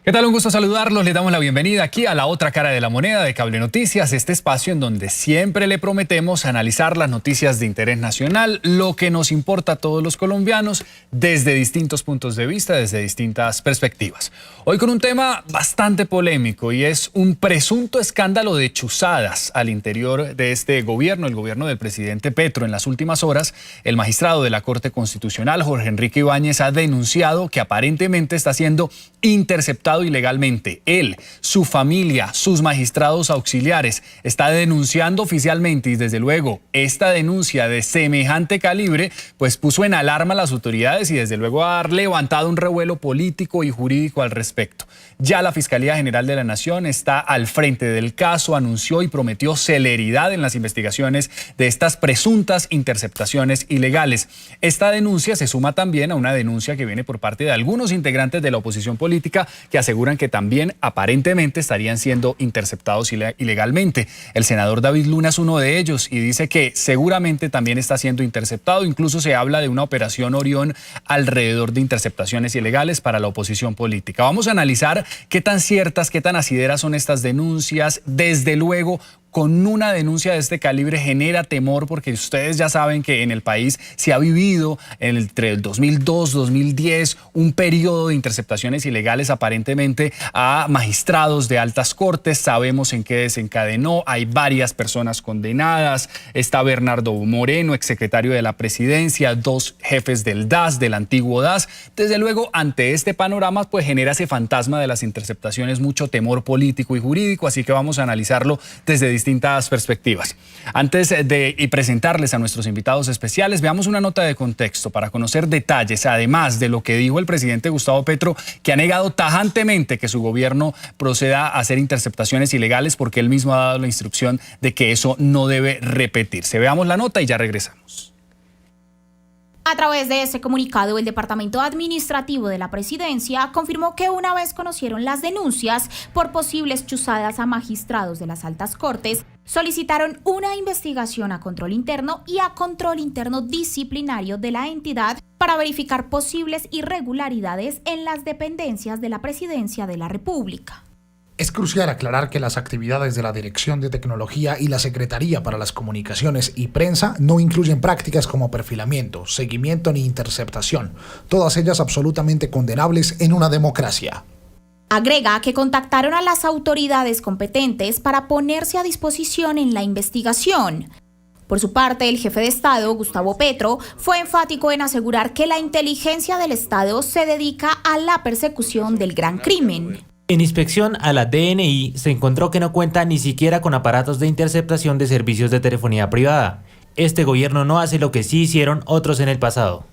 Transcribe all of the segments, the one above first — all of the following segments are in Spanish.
¿Qué tal? Un gusto saludarlos. Le damos la bienvenida aquí a La Otra Cara de la Moneda de Cable Noticias, este espacio en donde siempre le prometemos analizar las noticias de interés nacional, lo que nos importa a todos los colombianos, desde distintos puntos de vista, desde distintas perspectivas. Hoy con un tema bastante polémico y es un presunto escándalo de chuzadas al interior de este gobierno, el gobierno del presidente Petro. En las últimas horas, el magistrado de la Corte Constitucional, Jorge Enrique Ibáñez, ha denunciado que aparentemente está siendo interceptado ilegalmente. Él, su familia, sus magistrados auxiliares está denunciando oficialmente, y desde luego esta denuncia de semejante calibre pues puso en alarma a las autoridades y desde luego ha levantado un revuelo político y jurídico al respecto. Ya la Fiscalía General de la Nación está al frente del caso, anunció y prometió celeridad en las investigaciones de estas presuntas interceptaciones ilegales. Esta denuncia se suma también a una denuncia que viene por parte de algunos integrantes de la oposición política que aseguran que también aparentemente estarían siendo interceptados ilegalmente. El senador David Luna es uno de ellos y dice que seguramente también está siendo interceptado. Incluso se habla de una operación Orión alrededor de interceptaciones ilegales para la oposición política. Vamos a analizar qué tan ciertas, qué tan asideras son estas denuncias. Desde luego, con una denuncia de este calibre genera temor porque ustedes ya saben que en el país se ha vivido entre el 2002 y 2010 un periodo de interceptaciones ilegales aparentemente a magistrados de altas cortes. Sabemos en qué desencadenó, hay varias personas condenadas. Está Bernardo Moreno, exsecretario de la Presidencia, dos jefes del DAS, del antiguo DAS. Desde luego, ante este panorama pues genera ese fantasma de las interceptaciones mucho temor político y jurídico, así que vamos a analizarlo desde distintas perspectivas. Antes de presentarles a nuestros invitados especiales, veamos una nota de contexto para conocer detalles, además de lo que dijo el presidente Gustavo Petro, que ha negado tajantemente que su gobierno proceda a hacer interceptaciones ilegales porque él mismo ha dado la instrucción de que eso no debe repetirse. Veamos la nota y ya regresamos. A través de ese comunicado, el Departamento Administrativo de la Presidencia confirmó que una vez conocieron las denuncias por posibles chuzadas a magistrados de las altas cortes, solicitaron una investigación a control interno y a control interno disciplinario de la entidad para verificar posibles irregularidades en las dependencias de la Presidencia de la República. Es crucial aclarar que las actividades de la Dirección de Tecnología y la Secretaría para las Comunicaciones y Prensa no incluyen prácticas como perfilamiento, seguimiento ni interceptación, todas ellas absolutamente condenables en una democracia. Agrega que contactaron a las autoridades competentes para ponerse a disposición en la investigación. Por su parte, el jefe de Estado, Gustavo Petro, fue enfático en asegurar que la inteligencia del Estado se dedica a la persecución del gran crimen. En inspección a la DNI se encontró que no cuenta ni siquiera con aparatos de interceptación de servicios de telefonía privada. Este gobierno no hace lo que sí hicieron otros en el pasado.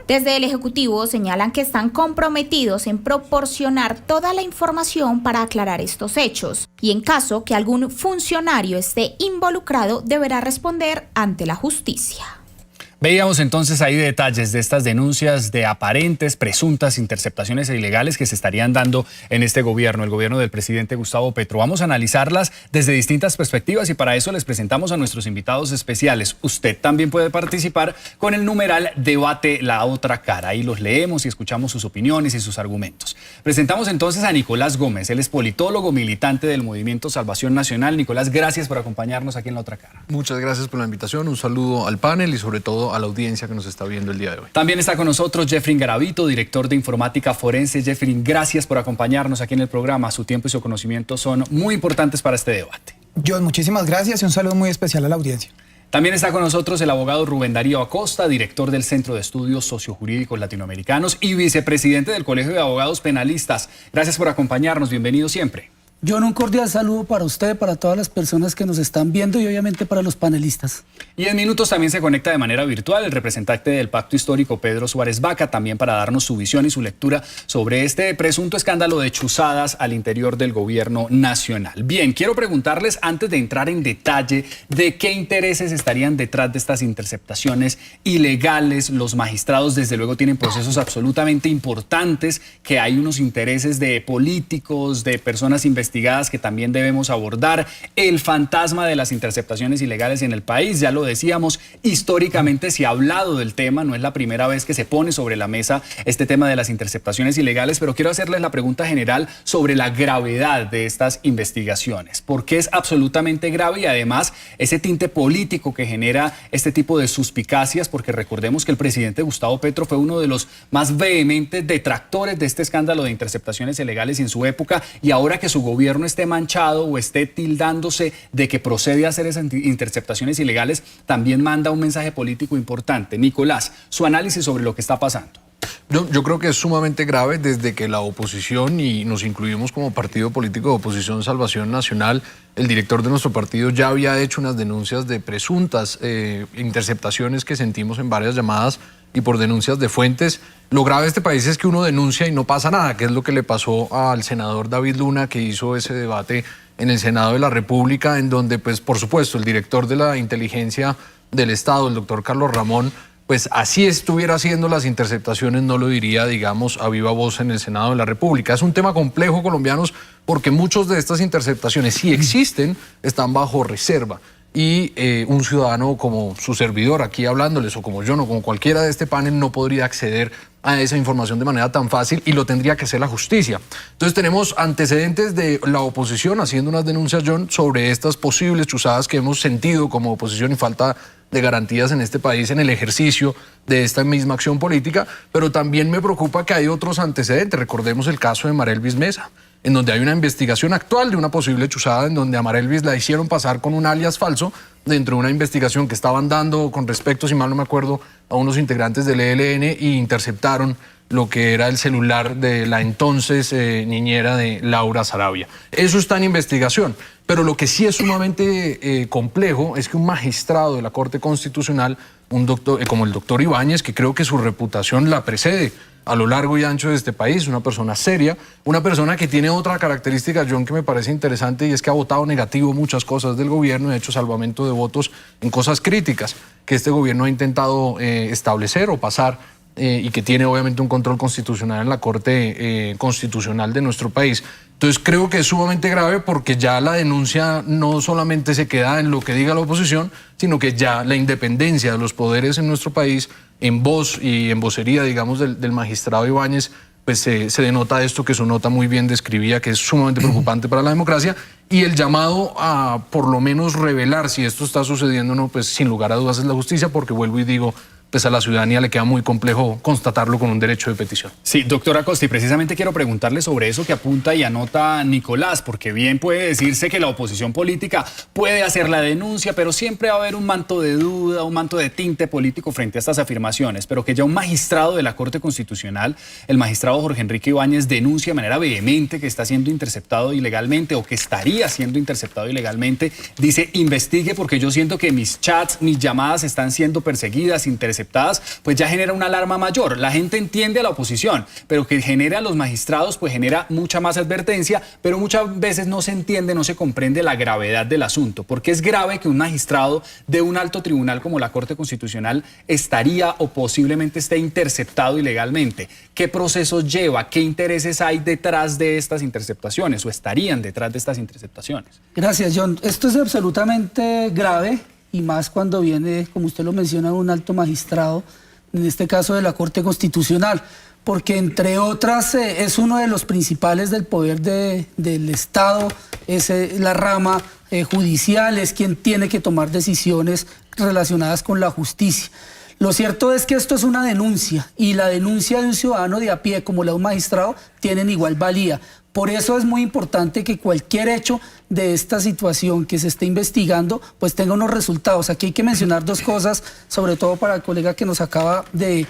Desde el Ejecutivo señalan que están comprometidos en proporcionar toda la información para aclarar estos hechos y en caso que algún funcionario esté involucrado deberá responder ante la justicia. Veíamos entonces ahí detalles de estas denuncias de aparentes, presuntas interceptaciones ilegales que se estarían dando en este gobierno, el gobierno del presidente Gustavo Petro. Vamos a analizarlas desde distintas perspectivas y para eso les presentamos a nuestros invitados especiales. Usted también puede participar con el numeral Debate la Otra Cara. Ahí los leemos y escuchamos sus opiniones y sus argumentos. Presentamos entonces a Nicolás Gómez. Él es politólogo, militante del Movimiento Salvación Nacional. Nicolás, gracias por acompañarnos aquí en La Otra Cara. Muchas gracias por la invitación. Un saludo al panel y sobre todo a la audiencia que nos está viendo el día de hoy. También está con nosotros Jeffrey Garavito, director de Informática Forense. Jeffrey, gracias por acompañarnos aquí en el programa. Su tiempo y su conocimiento son muy importantes para este debate. John, muchísimas gracias y un saludo muy especial a la audiencia. También está con nosotros el abogado Rubén Darío Acosta, director del Centro de Estudios Sociojurídicos Latinoamericanos y vicepresidente del Colegio de Abogados Penalistas. Gracias por acompañarnos. Bienvenido siempre. John, un cordial saludo para usted, para todas las personas que nos están viendo y obviamente para los panelistas. Y en minutos también se conecta de manera virtual el representante del Pacto Histórico, Pedro Suárez Vaca, también para darnos su visión y su lectura sobre este presunto escándalo de chuzadas al interior del gobierno nacional. Bien, quiero preguntarles, antes de entrar en detalle de qué intereses estarían detrás de estas interceptaciones ilegales. Los magistrados desde luego tienen procesos absolutamente importantes, que hay unos intereses de políticos, de personas investigadas investigadas que también debemos abordar. El fantasma de las interceptaciones ilegales en el país, ya lo decíamos, históricamente se ha hablado del tema, no es la primera vez que se pone sobre la mesa este tema de las interceptaciones ilegales, pero quiero hacerles la pregunta general sobre la gravedad de estas investigaciones. ¿Por qué es absolutamente grave? Y además ese tinte político que genera este tipo de suspicacias, porque recordemos que el presidente Gustavo Petro fue uno de los más vehementes detractores de este escándalo de interceptaciones ilegales en su época, y ahora que su gobierno esté manchado o esté tildándose de que procede a hacer esas interceptaciones ilegales, también manda un mensaje político importante. Nicolás, su análisis sobre lo que está pasando. Yo creo que es sumamente grave desde que la oposición, y nos incluimos como partido político de oposición Salvación Nacional, el director de nuestro partido ya había hecho unas denuncias de presuntas interceptaciones que sentimos en varias llamadas y por denuncias de fuentes. Lo grave de este país es que uno denuncia y no pasa nada, que es lo que le pasó al senador David Luna, que hizo ese debate en el Senado de la República, en donde, pues, por supuesto, el director de la inteligencia del Estado, el doctor Carlos Ramón, pues así estuviera haciendo las interceptaciones, no lo diría, digamos, a viva voz en el Senado de la República. Es un tema complejo, colombianos, porque muchas de estas interceptaciones, si existen, están bajo reserva. Y un ciudadano como su servidor aquí hablándoles, o como yo, no como cualquiera de este panel, no podría acceder a esa información de manera tan fácil, y lo tendría que hacer la justicia. Entonces tenemos antecedentes de la oposición haciendo unas denuncias, John, sobre estas posibles chuzadas que hemos sentido como oposición y falta de garantías en este país en el ejercicio de esta misma acción política, pero también me preocupa que hay otros antecedentes. Recordemos el caso de Marelvis Mesa, en donde hay una investigación actual de una posible chuzada en donde a Marelvis la hicieron pasar con un alias falso dentro de una investigación que estaban dando con respecto, si mal no me acuerdo, a unos integrantes del ELN, y interceptaron lo que era el celular de la entonces niñera de Laura Sarabia. Eso está en investigación, pero lo que sí es sumamente complejo es que un magistrado de la Corte Constitucional, un doctor, como el doctor Ibáñez, que creo que su reputación la precede a lo largo y ancho de este país, una persona seria, una persona que tiene otra característica, John, que me parece interesante, y es que ha votado negativo muchas cosas del gobierno, de hecho salvamento de votos en cosas críticas que este gobierno ha intentado establecer o pasar, y que tiene obviamente un control constitucional en la Corte Constitucional de nuestro país. Entonces creo que es sumamente grave, porque ya la denuncia no solamente se queda en lo que diga la oposición, sino que ya la independencia de los poderes en nuestro país, en voz y en vocería, digamos, del magistrado Ibáñez, pues se denota esto que su nota muy bien describía, que es sumamente preocupante para la democracia, y el llamado a por lo menos revelar si esto está sucediendo o no, pues sin lugar a dudas es la justicia, porque vuelvo y digo, pues a la ciudadanía le queda muy complejo constatarlo con un derecho de petición. Sí, doctora Costa, y precisamente quiero preguntarle sobre eso que apunta y anota Nicolás, porque bien puede decirse que la oposición política puede hacer la denuncia, pero siempre va a haber un manto de duda, un manto de tinte político frente a estas afirmaciones, pero que ya un magistrado de la Corte Constitucional, el magistrado Jorge Enrique Ibáñez, denuncia de manera vehemente que está siendo interceptado ilegalmente o que estaría siendo interceptado ilegalmente, dice: investigue porque yo siento que mis chats, mis llamadas están siendo perseguidas, interceptadas, pues ya genera una alarma mayor. La gente entiende a la oposición, pero que genera a los magistrados, pues genera mucha más advertencia, pero muchas veces no se entiende, no se comprende la gravedad del asunto. Porque es grave que un magistrado de un alto tribunal como la Corte Constitucional estaría o posiblemente esté interceptado ilegalmente. ¿Qué procesos lleva? ¿Qué intereses hay detrás de estas interceptaciones o estarían detrás de estas interceptaciones? Gracias, John. Esto es absolutamente grave, y más cuando viene, como usted lo menciona, un alto magistrado, en este caso de la Corte Constitucional, porque entre otras es uno de los principales del poder del Estado, es la rama judicial, es quien tiene que tomar decisiones relacionadas con la justicia. Lo cierto es que esto es una denuncia, y la denuncia de un ciudadano de a pie como la de un magistrado tienen igual valía. Por eso es muy importante que cualquier hecho de esta situación que se esté investigando pues tenga unos resultados. Aquí hay que mencionar dos cosas, sobre todo para el colega que nos acaba de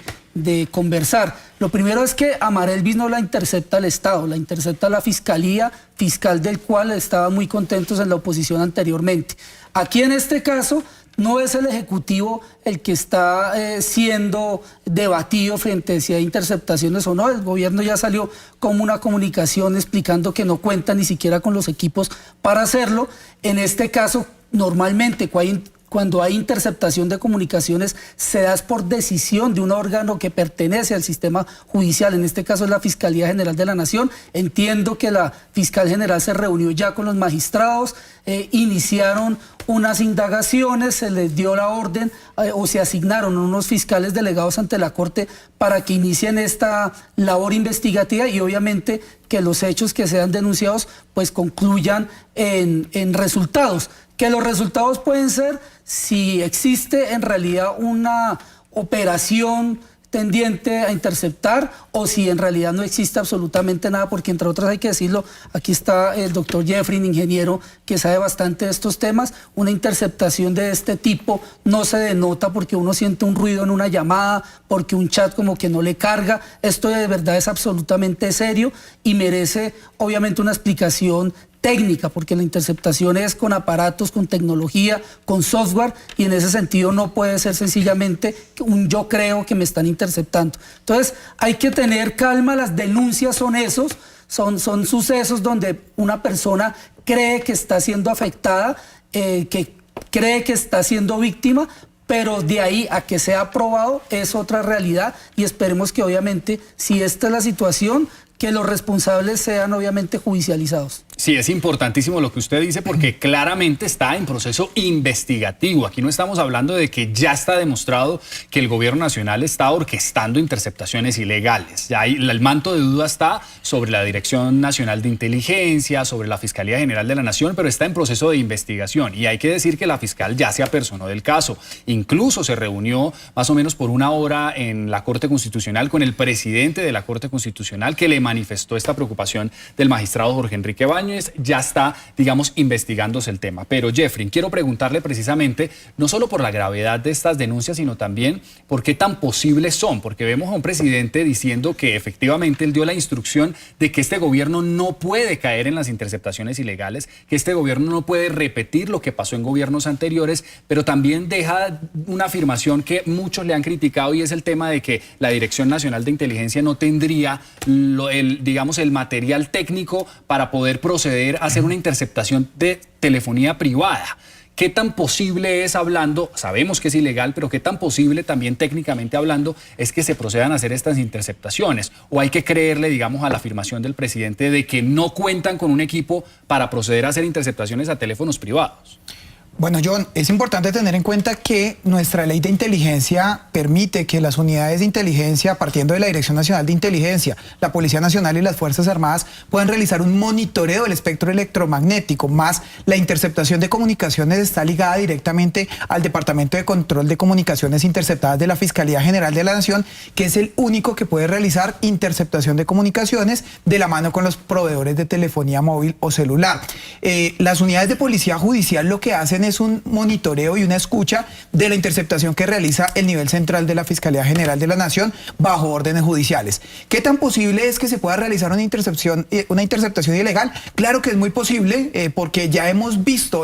conversar. Lo primero es que a Marelvis no la intercepta el Estado, la intercepta la Fiscalía, fiscal del cual estaban muy contentos en la oposición anteriormente. Aquí en este caso no es el Ejecutivo el que está siendo debatido frente a si hay interceptaciones o no. El gobierno ya salió con una comunicación explicando que no cuenta ni siquiera con los equipos para hacerlo. En este caso, normalmente cuando hay interceptación de comunicaciones, se da por decisión de un órgano que pertenece al sistema judicial, en este caso es la Fiscalía General de la Nación. Entiendo que la Fiscal General se reunió ya con los magistrados, iniciaron unas indagaciones, se les dio la orden o se asignaron unos fiscales delegados ante la Corte para que inicien esta labor investigativa y obviamente que los hechos que sean denunciados pues concluyan en resultados. Que los resultados pueden ser si existe en realidad una operación tendiente a interceptar o si en realidad no existe absolutamente nada, porque entre otras hay que decirlo, aquí está el doctor Jeffrey, ingeniero que sabe bastante de estos temas. Una interceptación de este tipo no se denota porque uno siente un ruido en una llamada, porque un chat como que no le carga. Esto de verdad es absolutamente serio y merece obviamente una explicación técnica, porque la interceptación es con aparatos, con tecnología, con software, y en ese sentido no puede ser sencillamente un yo creo que me están interceptando. Entonces hay que tener calma, las denuncias son sucesos donde una persona cree que está siendo afectada, que cree que está siendo víctima, pero de ahí a que sea probado es otra realidad y esperemos que obviamente, si esta es la situación, que los responsables sean obviamente judicializados. Sí, es importantísimo lo que usted dice porque claramente está en proceso investigativo. Aquí no estamos hablando de que ya está demostrado que el gobierno nacional está orquestando interceptaciones ilegales. Ya el manto de duda está sobre la Dirección Nacional de Inteligencia, sobre la Fiscalía General de la Nación, pero está en proceso de investigación. Y hay que decir que la fiscal ya se apersonó del caso. Incluso se reunió más o menos por una hora en la Corte Constitucional con el presidente de la Corte Constitucional, que le manifestó esta preocupación del magistrado Jorge Enrique Baños. Ya está, digamos, investigándose el tema. Pero Jeffrey, quiero preguntarle precisamente, no solo por la gravedad de estas denuncias, sino también por qué tan posibles son, porque vemos a un presidente diciendo que efectivamente él dio la instrucción de que este gobierno no puede caer en las interceptaciones ilegales, que este gobierno no puede repetir lo que pasó en gobiernos anteriores, pero también deja una afirmación que muchos le han criticado y es el tema de que la Dirección Nacional de Inteligencia no tendría el material técnico para poder proceder a hacer una interceptación de telefonía privada. ¿Qué tan posible es hablando, sabemos que es ilegal, pero qué tan posible también técnicamente hablando es que se procedan a hacer estas interceptaciones? ¿O hay que creerle, digamos, a la afirmación del presidente de que no cuentan con un equipo para proceder a hacer interceptaciones a teléfonos privados? Bueno, John, es importante tener en cuenta que nuestra ley de inteligencia permite que las unidades de inteligencia, partiendo de la Dirección Nacional de Inteligencia, la Policía Nacional y las Fuerzas Armadas, puedan realizar un monitoreo del espectro electromagnético, más la interceptación de comunicaciones está ligada directamente al Departamento de Control de Comunicaciones Interceptadas de la Fiscalía General de la Nación, que es el único que puede realizar interceptación de comunicaciones de la mano con los proveedores de telefonía móvil o celular. Las unidades de policía judicial lo que hacen es un monitoreo y una escucha de la interceptación que realiza el nivel central de la Fiscalía General de la Nación bajo órdenes judiciales. ¿Qué tan posible es que se pueda realizar una interceptación ilegal? Claro que es muy posible porque ya hemos visto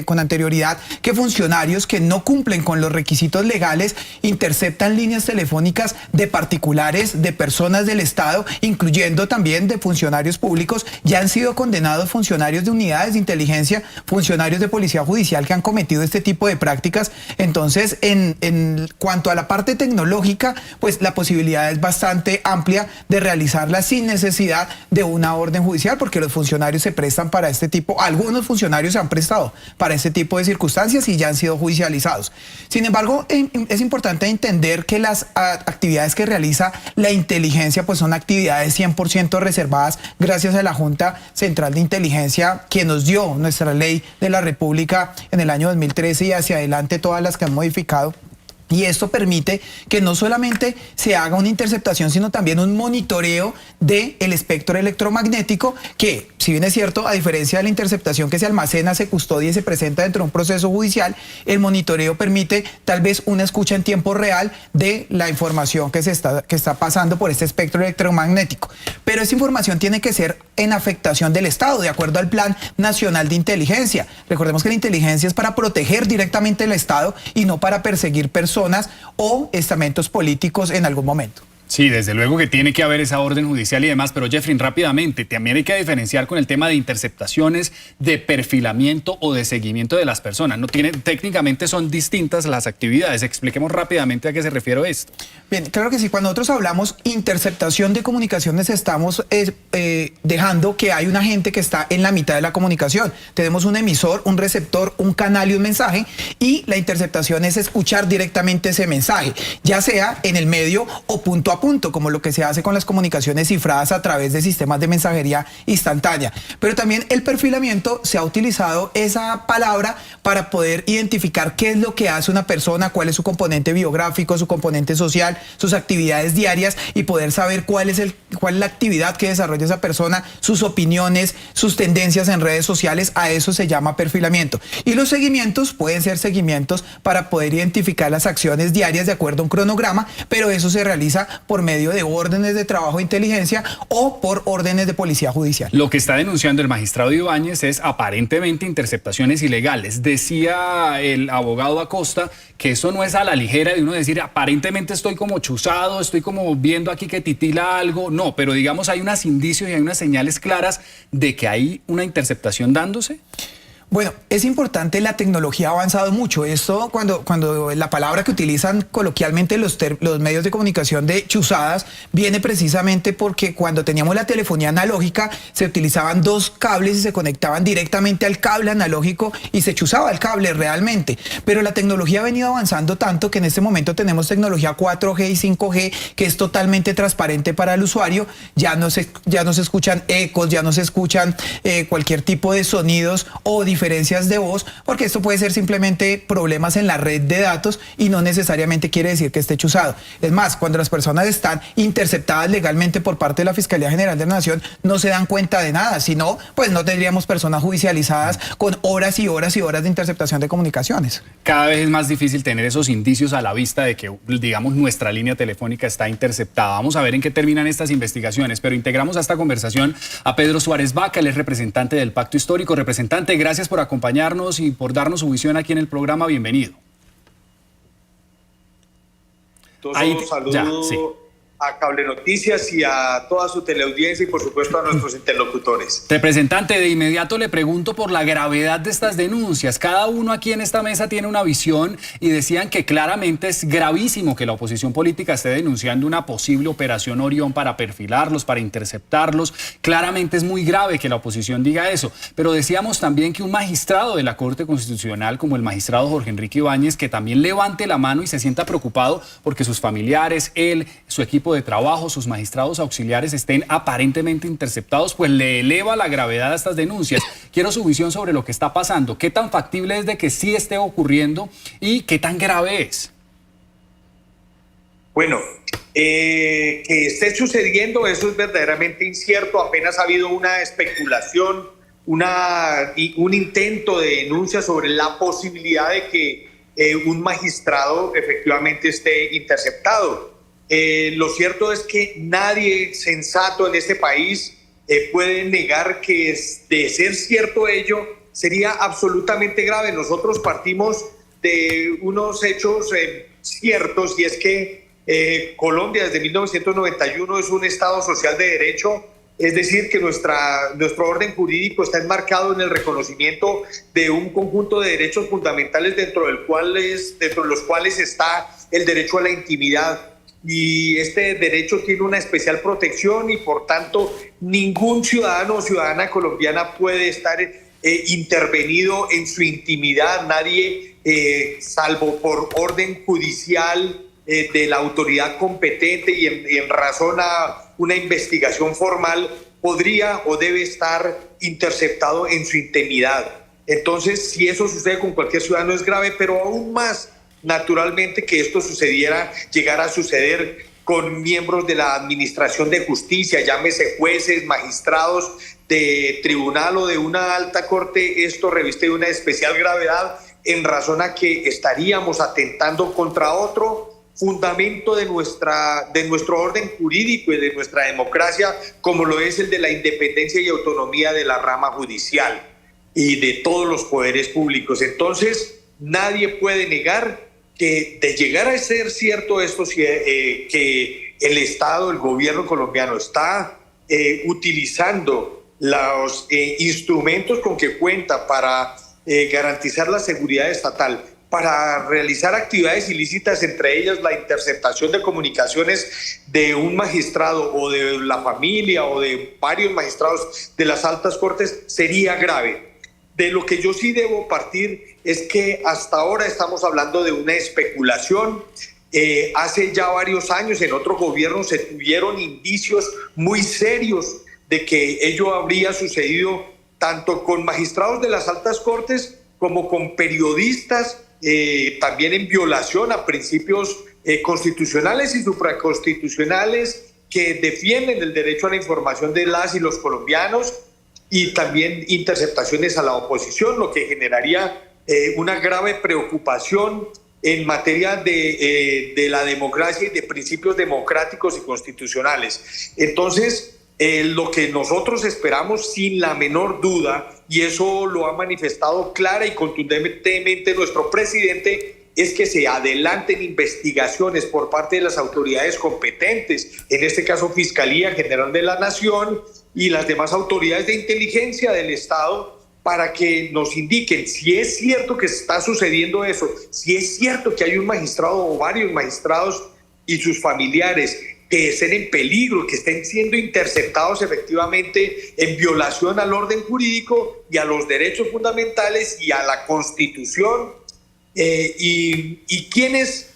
con anterioridad que funcionarios que no cumplen con los requisitos legales interceptan líneas telefónicas de particulares, de personas del Estado, incluyendo también de funcionarios públicos. Ya han sido condenados funcionarios de unidades de inteligencia, funcionarios de policía judicial que han cometido este tipo de prácticas. Entonces, en cuanto a la parte tecnológica, pues la posibilidad es bastante amplia de realizarla sin necesidad de una orden judicial, porque los funcionarios se prestan para este tipo, algunos funcionarios se han prestado para este tipo de circunstancias y ya han sido judicializados. Sin embargo, es importante entender que las actividades que realiza la inteligencia pues son actividades 100% reservadas gracias a la Junta Central de Inteligencia, que nos dio nuestra ley de la República en el año 2013 y hacia adelante todas las que han modificado. Y esto permite que no solamente se haga una interceptación, sino también un monitoreo del espectro electromagnético, que, si bien es cierto, a diferencia de la interceptación que se almacena, se custodia y se presenta dentro de un proceso judicial, el monitoreo permite tal vez una escucha en tiempo real de la información que está pasando por este espectro electromagnético. Pero esa información tiene que ser en afectación del Estado, de acuerdo al Plan Nacional de Inteligencia. Recordemos que la inteligencia es para proteger directamente el Estado y no para perseguir personas o estamentos políticos en algún momento. Sí, desde luego que tiene que haber esa orden judicial y demás, pero Jeffrey, rápidamente, también hay que diferenciar con el tema de interceptaciones, de perfilamiento o de seguimiento de las personas. Técnicamente son distintas las actividades. Expliquemos rápidamente a qué se refiere esto. Bien, claro que sí. Cuando nosotros hablamos interceptación de comunicaciones, estamos dejando que hay un agente que está en la mitad de la comunicación. Tenemos un emisor, un receptor, un canal y un mensaje, y la interceptación es escuchar directamente ese mensaje, ya sea en el medio o punto a punto, como lo que se hace con las comunicaciones cifradas a través de sistemas de mensajería instantánea. Pero también el perfilamiento, se ha utilizado esa palabra para poder identificar qué es lo que hace una persona, cuál es su componente biográfico, su componente social, sus actividades diarias, y poder saber cuál es la actividad que desarrolla esa persona, sus opiniones, sus tendencias en redes sociales. A eso se llama perfilamiento. Y los seguimientos pueden ser seguimientos para poder identificar las acciones diarias de acuerdo a un cronograma, pero eso se realiza por medio de órdenes de trabajo de inteligencia o por órdenes de policía judicial. Lo que está denunciando el magistrado Ibáñez es aparentemente interceptaciones ilegales. Decía el abogado Acosta que eso no es a la ligera de uno decir aparentemente estoy como chuzado, estoy como viendo aquí que titila algo. No, pero digamos hay unos indicios y hay unas señales claras de que hay una interceptación dándose. Bueno, es importante, la tecnología ha avanzado mucho. Esto, cuando la palabra que utilizan coloquialmente los medios de comunicación de chuzadas, viene precisamente porque cuando teníamos la telefonía analógica, se utilizaban dos cables y se conectaban directamente al cable analógico y se chuzaba el cable realmente. Pero la tecnología ha venido avanzando tanto que en este momento tenemos tecnología 4G y 5G, que es totalmente transparente para el usuario. Ya no se escuchan ecos, ya no se escuchan cualquier tipo de sonidos o diferencias de voz, porque esto puede ser simplemente problemas en la red de datos y no necesariamente quiere decir que esté chuzado. Es más, cuando las personas están interceptadas legalmente por parte de la Fiscalía General de la Nación, no se dan cuenta de nada, sino pues no tendríamos personas judicializadas con horas y horas y horas de interceptación de comunicaciones. Cada vez es más difícil tener esos indicios a la vista de que, digamos, nuestra línea telefónica está interceptada. Vamos a ver en qué terminan estas investigaciones, pero integramos a esta conversación a Pedro Suárez Vaca, él es representante del Pacto Histórico. Representante, gracias por acompañarnos y por darnos su visión aquí en el programa. Bienvenido. Saludo a Cable Noticias y a toda su teleaudiencia y por supuesto a nuestros interlocutores. Representante, de inmediato le pregunto por la gravedad de estas denuncias. Cada uno aquí en esta mesa tiene una visión y decían que claramente es gravísimo que la oposición política esté denunciando una posible operación Orión para perfilarlos, para interceptarlos. Claramente es muy grave que la oposición diga eso, pero decíamos también que un magistrado de la Corte Constitucional, como el magistrado Jorge Enrique Ibáñez, que también levante la mano y se sienta preocupado porque sus familiares, él, su equipo de trabajo, sus magistrados auxiliares estén aparentemente interceptados, pues le eleva la gravedad a estas denuncias. Quiero su visión sobre lo que está pasando. ¿Qué tan factible es de que sí esté ocurriendo y qué tan grave es? Bueno, que esté sucediendo, eso es verdaderamente incierto. Apenas ha habido una especulación, un intento de denuncia sobre la posibilidad de que un magistrado efectivamente esté interceptado. Lo cierto es que nadie sensato en este país puede negar que de ser cierto ello sería absolutamente grave. Nosotros partimos de unos hechos ciertos, y es que Colombia desde 1991 es un Estado social de derecho, es decir, que nuestro orden jurídico está enmarcado en el reconocimiento de un conjunto de derechos fundamentales dentro de los cuales está el derecho a la intimidad. Y este derecho tiene una especial protección y por tanto ningún ciudadano o ciudadana colombiana puede estar intervenido en su intimidad. Nadie, salvo por orden judicial de la autoridad competente y en razón a una investigación formal, podría o debe estar interceptado en su intimidad. Entonces, si eso sucede con cualquier ciudadano es grave, pero aún más naturalmente que esto llegara a suceder con miembros de la Administración de Justicia, llámese jueces, magistrados de tribunal o de una alta corte. Esto reviste de una especial gravedad en razón a que estaríamos atentando contra otro fundamento de nuestro orden jurídico y de nuestra democracia, como lo es el de la independencia y autonomía de la rama judicial y de todos los poderes públicos. Entonces, nadie puede negar que de llegar a ser cierto esto, que el Estado, el gobierno colombiano está utilizando los instrumentos con que cuenta para garantizar la seguridad estatal, para realizar actividades ilícitas, entre ellas la interceptación de comunicaciones de un magistrado o de la familia o de varios magistrados de las altas cortes, sería grave. De lo que yo sí debo partir es que hasta ahora estamos hablando de una especulación. Hace ya varios años en otro gobierno se tuvieron indicios muy serios de que ello habría sucedido tanto con magistrados de las altas cortes como con periodistas, también en violación a principios constitucionales y supraconstitucionales que defienden el derecho a la información de las y los colombianos, y también interceptaciones a la oposición, lo que generaría una grave preocupación en materia de la democracia y de principios democráticos y constitucionales. Entonces, lo que nosotros esperamos sin la menor duda, y eso lo ha manifestado clara y contundentemente nuestro presidente, es que se adelanten investigaciones por parte de las autoridades competentes, en este caso Fiscalía General de la Nación y las demás autoridades de inteligencia del Estado, para que nos indiquen si es cierto que está sucediendo eso, si es cierto que hay un magistrado o varios magistrados y sus familiares que estén en peligro, que estén siendo interceptados efectivamente en violación al orden jurídico y a los derechos fundamentales y a la Constitución, y quiénes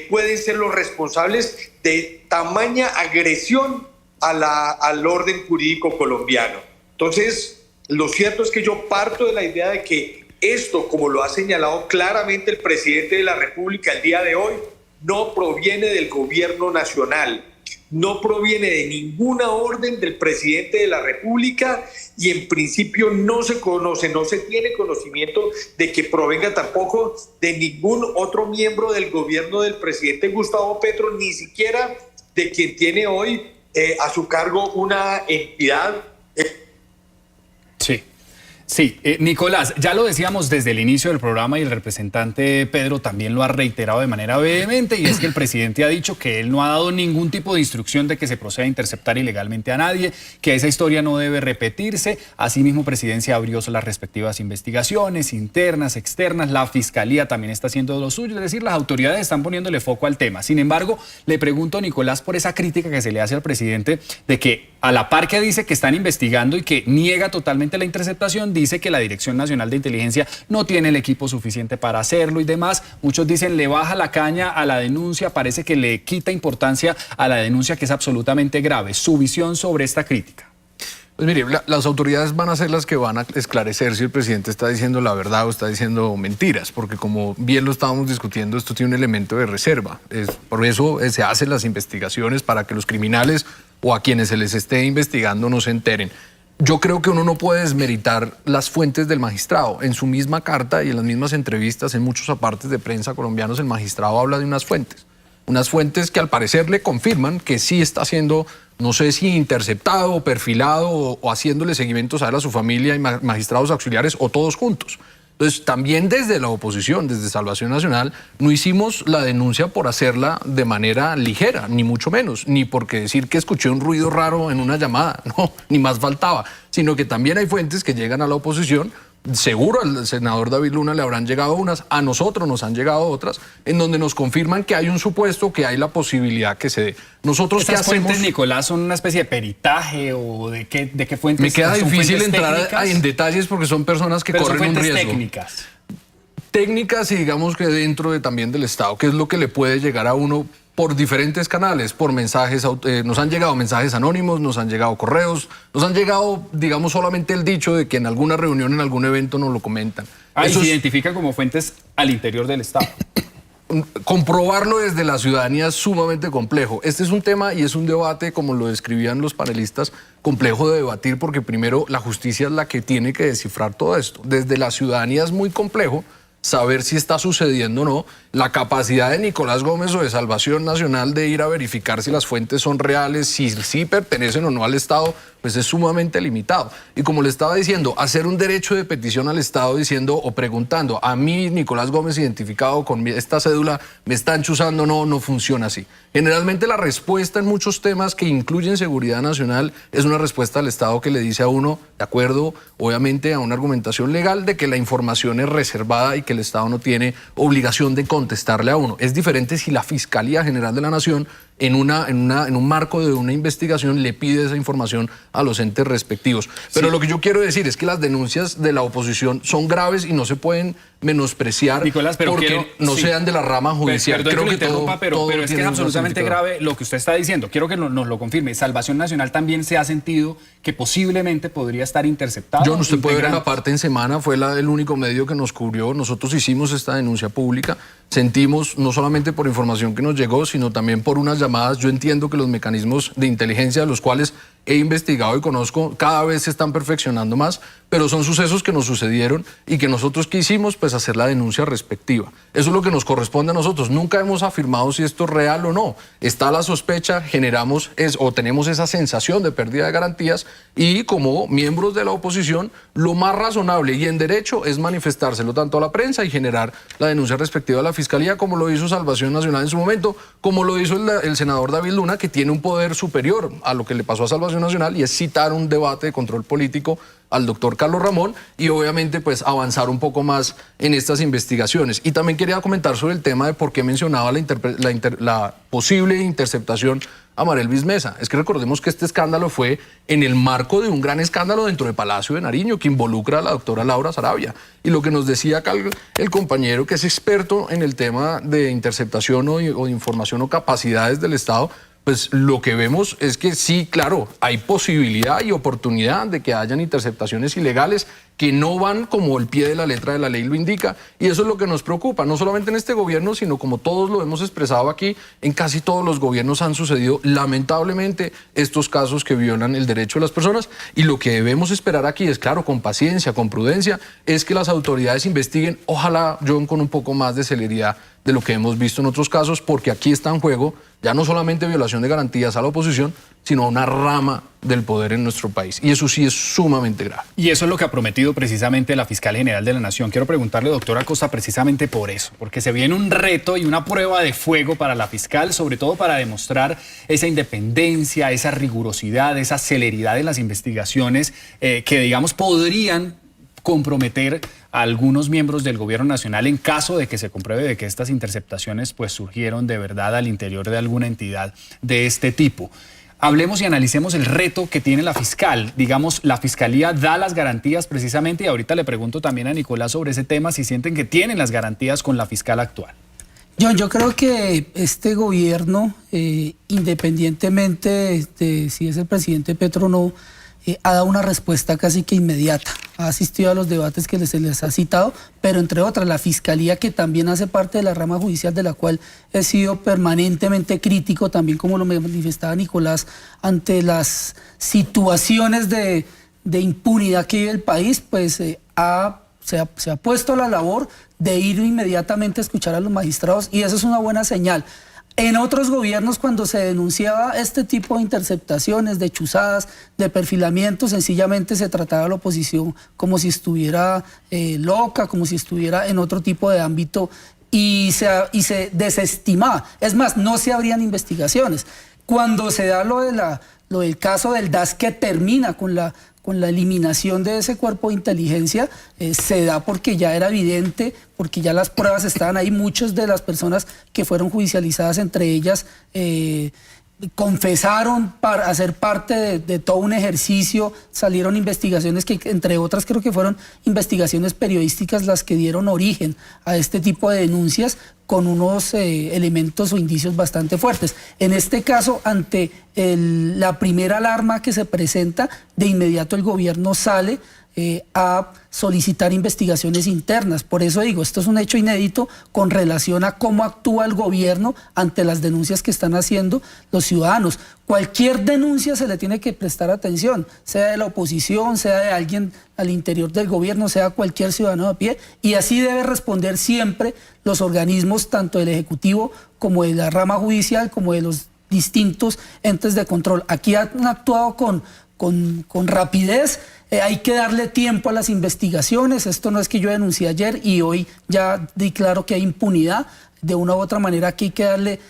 pueden ser los responsables de tamaña agresión al orden jurídico colombiano. Entonces, lo cierto es que yo parto de la idea de que esto, como lo ha señalado claramente el presidente de la República el día de hoy, no proviene del gobierno nacional, no proviene de ninguna orden del presidente de la República, y en principio no se conoce, no se tiene conocimiento de que provenga tampoco de ningún otro miembro del gobierno del presidente Gustavo Petro, ni siquiera de quien tiene hoy a su cargo una entidad. Sí, Nicolás, ya lo decíamos desde el inicio del programa y el representante Pedro también lo ha reiterado de manera vehemente, y es que el presidente ha dicho que él no ha dado ningún tipo de instrucción de que se proceda a interceptar ilegalmente a nadie, que esa historia no debe repetirse. Asimismo, Presidencia abrió las respectivas investigaciones internas, externas, la Fiscalía también está haciendo lo suyo, es decir, las autoridades están poniéndole foco al tema. Sin embargo, le pregunto, Nicolás, por esa crítica que se le hace al presidente de que a la par que dice que están investigando y que niega totalmente la interceptación, dice que la Dirección Nacional de Inteligencia no tiene el equipo suficiente para hacerlo y demás. Muchos dicen le baja la caña a la denuncia, parece que le quita importancia a la denuncia, que es absolutamente grave. Su visión sobre esta crítica. Pues mire, las autoridades van a ser las que van a esclarecer si el presidente está diciendo la verdad o está diciendo mentiras, porque como bien lo estábamos discutiendo, esto tiene un elemento de reserva. Por eso se hacen las investigaciones, para que los criminales o a quienes se les esté investigando no se enteren. Yo creo que uno no puede desmeritar las fuentes del magistrado. En su misma carta y en las mismas entrevistas, en muchos apartes de prensa colombianos, el magistrado habla de unas fuentes que al parecer le confirman que sí está siendo, no sé si interceptado o perfilado o haciéndole seguimientos a él, a su familia y magistrados auxiliares, o todos juntos. Entonces, también desde la oposición, desde Salvación Nacional, no hicimos la denuncia por hacerla de manera ligera, ni mucho menos, ni porque decir que escuché un ruido raro en una llamada, no, ni más faltaba, sino que también hay fuentes que llegan a la oposición. Seguro al senador David Luna le habrán llegado unas, a nosotros nos han llegado otras, en donde nos confirman que hay un supuesto, que hay la posibilidad que se dé. Nosotros, ¿qué hacemos? ¿Fuentes, Nicolás, son una especie de peritaje o de qué fuentes? Me queda difícil entrar en detalles porque son personas que corren un riesgo. Técnicas y digamos que dentro también del Estado, que es lo que le puede llegar a uno por diferentes canales, por mensajes, nos han llegado mensajes anónimos, nos han llegado correos, nos han llegado, digamos, solamente el dicho de que en alguna reunión, en algún evento nos lo comentan. Eso se identifica como fuentes al interior del Estado. Comprobarlo desde la ciudadanía es sumamente complejo. Este es un tema y es un debate, como lo describían los panelistas, complejo de debatir, porque primero la justicia es la que tiene que descifrar todo esto. Desde la ciudadanía es muy complejo saber si está sucediendo o no. La capacidad de Nicolás Gómez o de Salvación Nacional de ir a verificar si las fuentes son reales, si sí pertenecen o no al Estado, pues es sumamente limitado. Y como le estaba diciendo, hacer un derecho de petición al Estado diciendo o preguntando, a mí, Nicolás Gómez, identificado con esta cédula, ¿me están chuzando? No funciona así. Generalmente la respuesta en muchos temas que incluyen seguridad nacional es una respuesta al Estado que le dice a uno, de acuerdo, obviamente, a una argumentación legal de que la información es reservada y que el Estado no tiene obligación de contestarle a uno. Es diferente si la Fiscalía General de la Nación en un marco de una investigación le pide esa información a los entes respectivos. Pero sí, lo que yo quiero decir es que las denuncias de la oposición son graves y no se pueden menospreciar, Nicolás, pero porque no sean de la rama judicial. Creo que todo pero es que es absolutamente grave lo que usted está diciendo. Quiero que nos lo confirme. Salvación Nacional también se ha sentido que posiblemente podría estar interceptado. Usted puede ver en la parte en semana, fue el único medio que nos cubrió. Nosotros hicimos esta denuncia pública. Sentimos, no solamente por información que nos llegó, sino también por unas llamadas. Yo entiendo que los mecanismos de inteligencia, los cuales he investigado y conozco, cada vez se están perfeccionando más, pero son sucesos que nos sucedieron y que nosotros quisimos pues hacer la denuncia respectiva. Eso es lo que nos corresponde a nosotros. Nunca hemos afirmado si esto es real o no. Está la sospecha, tenemos esa sensación de pérdida de garantías, y como miembros de la oposición, lo más razonable y en derecho es manifestárselo tanto a la prensa y generar la denuncia respectiva a la Fiscalía, como lo hizo Salvación Nacional en su momento, como lo hizo el senador David Luna, que tiene un poder superior a lo que le pasó a Salvación Nacional, y es citar un debate de control político al doctor Carlos Ramón y obviamente pues avanzar un poco más en estas investigaciones. Y también quería comentar sobre el tema de por qué mencionaba la posible interceptación a María Elvis Mesa. Es que recordemos que este escándalo fue en el marco de un gran escándalo dentro de Palacio de Nariño que involucra a la doctora Laura Sarabia. Y lo que nos decía acá el compañero, que es experto en el tema de interceptación o de información o capacidades del Estado, pues lo que vemos es que sí, claro, hay posibilidad y oportunidad de que hayan interceptaciones ilegales que no van como el pie de la letra de la ley lo indica, y eso es lo que nos preocupa, no solamente en este gobierno, sino como todos lo hemos expresado aquí, en casi todos los gobiernos han sucedido lamentablemente estos casos que violan el derecho de las personas, y lo que debemos esperar aquí es, claro, con paciencia, con prudencia, es que las autoridades investiguen, ojalá, John, con un poco más de celeridad de lo que hemos visto en otros casos, porque aquí está en juego ya no solamente violación de garantías a la oposición, sino a una rama del poder en nuestro país. Y eso sí es sumamente grave. Y eso es lo que ha prometido precisamente la Fiscal General de la Nación. Quiero preguntarle, doctora Acosta, precisamente por eso, porque se viene un reto y una prueba de fuego para la fiscal, sobre todo para demostrar esa independencia, esa rigurosidad, esa celeridad en las investigaciones que, digamos, podrían comprometer a algunos miembros del gobierno nacional en caso de que se compruebe de que estas interceptaciones pues surgieron de verdad al interior de alguna entidad de este tipo. Hablemos y analicemos el reto que tiene la fiscal. Digamos, la Fiscalía da las garantías precisamente, y ahorita le pregunto también a Nicolás sobre ese tema, si sienten que tienen las garantías con la fiscal actual. Yo creo que este gobierno, independientemente de si es el presidente Petro o no, ha dado una respuesta casi que inmediata. Ha asistido a los debates que se les ha citado, pero entre otras la Fiscalía, que también hace parte de la rama judicial, de la cual he sido permanentemente crítico, también como lo manifestaba Nicolás, ante las situaciones de impunidad que vive el país, pues se ha puesto a la labor de ir inmediatamente a escuchar a los magistrados, y eso es una buena señal. En otros gobiernos, cuando se denunciaba este tipo de interceptaciones, de chuzadas, de perfilamiento, sencillamente se trataba a la oposición como si estuviera loca, como si estuviera en otro tipo de ámbito, y se desestimaba. Es más, no se abrían investigaciones. Cuando se da lo del caso del DAS, que termina con la eliminación de ese cuerpo de inteligencia, se da porque ya era evidente, porque ya las pruebas estaban ahí. Muchas de las personas que fueron judicializadas, entre ellas, confesaron para hacer parte de todo un ejercicio. Salieron investigaciones que, entre otras, creo que fueron investigaciones periodísticas las que dieron origen a este tipo de denuncias, con unos elementos o indicios bastante fuertes. En este caso, ante la primera alarma que se presenta, de inmediato el gobierno sale a solicitar investigaciones internas. Por eso digo, esto es un hecho inédito con relación a cómo actúa el gobierno ante las denuncias que están haciendo los ciudadanos. Cualquier denuncia se le tiene que prestar atención, sea de la oposición, sea de alguien al interior del gobierno, sea cualquier ciudadano a pie, y así debe responder siempre los organismos, tanto del Ejecutivo como de la rama judicial, como de los distintos entes de control. Aquí han actuado con con rapidez. Hay que darle tiempo a las investigaciones. Esto no es que yo denuncié ayer y hoy ya di claro que hay impunidad. De una u otra manera aquí hay que darle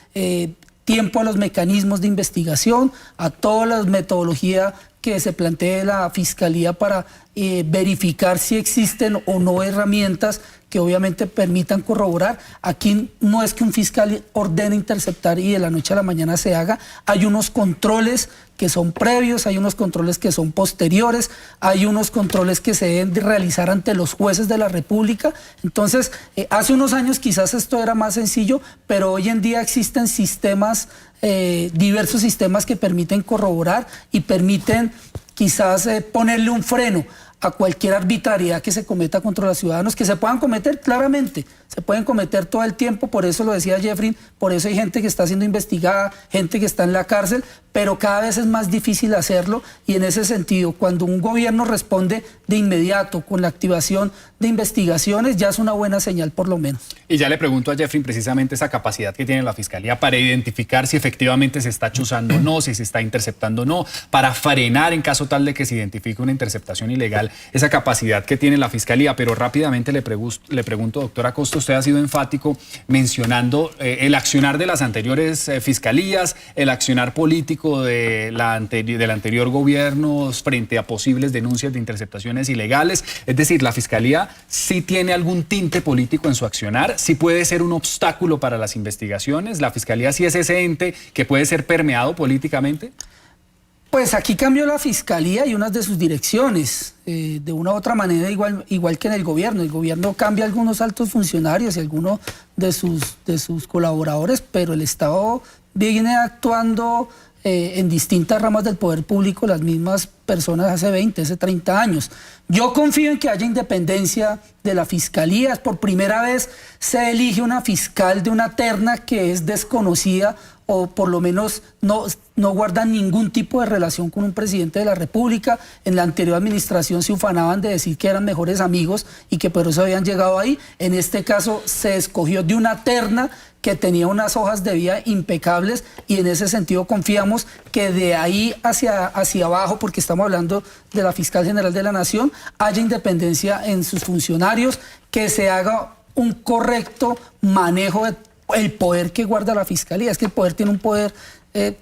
tiempo a los mecanismos de investigación, a toda la metodología que se plantee la Fiscalía para verificar si existen o no herramientas que obviamente permitan corroborar. Aquí no es que un fiscal ordene interceptar y de la noche a la mañana se haga. Hay unos controles que son previos, hay unos controles que son posteriores, hay unos controles que se deben de realizar ante los jueces de la República. Entonces, hace unos años quizás esto era más sencillo, pero hoy en día existen sistemas, diversos sistemas que permiten corroborar y permiten quizás ponerle un freno a cualquier arbitrariedad que se cometa contra los ciudadanos, que se puedan cometer claramente, se pueden cometer todo el tiempo, por eso lo decía Jeffrey, por eso hay gente que está siendo investigada, gente que está en la cárcel, pero cada vez es más difícil hacerlo y en ese sentido, cuando un gobierno responde de inmediato con la activación de investigaciones, ya es una buena señal por lo menos. Y ya le pregunto a Jeffrey precisamente esa capacidad que tiene la Fiscalía para identificar si efectivamente se está chuzando o no, si se está interceptando o no, para frenar en caso tal de que se identifique una interceptación ilegal, esa capacidad que tiene la Fiscalía. Pero rápidamente le pregunto, doctor Acosta, usted ha sido enfático mencionando el accionar de las anteriores fiscalías, el accionar político del anterior gobierno frente a posibles denuncias de interceptaciones ilegales. Es decir, la Fiscalía sí tiene algún tinte político en su accionar, sí puede ser un obstáculo para las investigaciones. La Fiscalía sí es ese ente que puede ser permeado políticamente. Pues aquí cambió la Fiscalía y unas de sus direcciones, de una u otra manera igual que en el gobierno. El gobierno cambia algunos altos funcionarios y algunos de sus colaboradores, pero el Estado viene actuando en distintas ramas del poder público, las mismas personas hace 20, hace 30 años. Yo confío en que haya independencia de la Fiscalía. Por primera vez se elige una fiscal de una terna que es desconocida o por lo menos no guardan ningún tipo de relación con un presidente de la República. En la anterior administración se ufanaban de decir que eran mejores amigos y que por eso habían llegado ahí. En este caso se escogió de una terna que tenía unas hojas de vida impecables y en ese sentido confiamos que de ahí hacia abajo, porque estamos hablando de la Fiscal General de la Nación, haya independencia en sus funcionarios, que se haga un correcto manejo del poder que guarda la Fiscalía. Es que el poder tiene un poder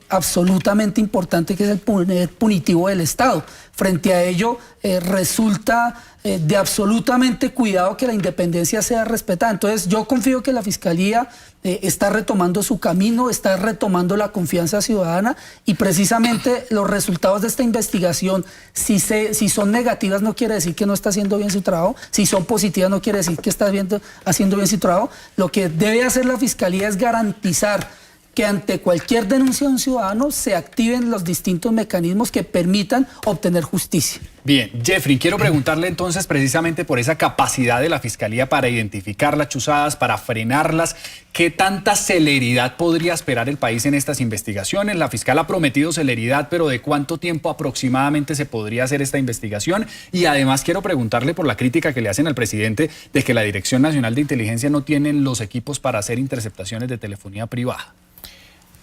absolutamente importante, que es el poder punitivo del Estado. Frente a ello, resulta de absolutamente cuidado que la independencia sea respetada. Entonces, yo confío que la Fiscalía está retomando su camino, está retomando la confianza ciudadana y precisamente los resultados de esta investigación, si son negativas no quiere decir que no está haciendo bien su trabajo, si son positivas no quiere decir que está haciendo bien su trabajo. Lo que debe hacer la Fiscalía es garantizar que ante cualquier denuncia de un ciudadano se activen los distintos mecanismos que permitan obtener justicia. Bien, Jeffrey, quiero preguntarle entonces precisamente por esa capacidad de la Fiscalía para identificar las chuzadas, para frenarlas. ¿Qué tanta celeridad podría esperar el país en estas investigaciones? La fiscal ha prometido celeridad, pero ¿de cuánto tiempo aproximadamente se podría hacer esta investigación? Y además quiero preguntarle por la crítica que le hacen al presidente de que la Dirección Nacional de Inteligencia no tiene los equipos para hacer interceptaciones de telefonía privada.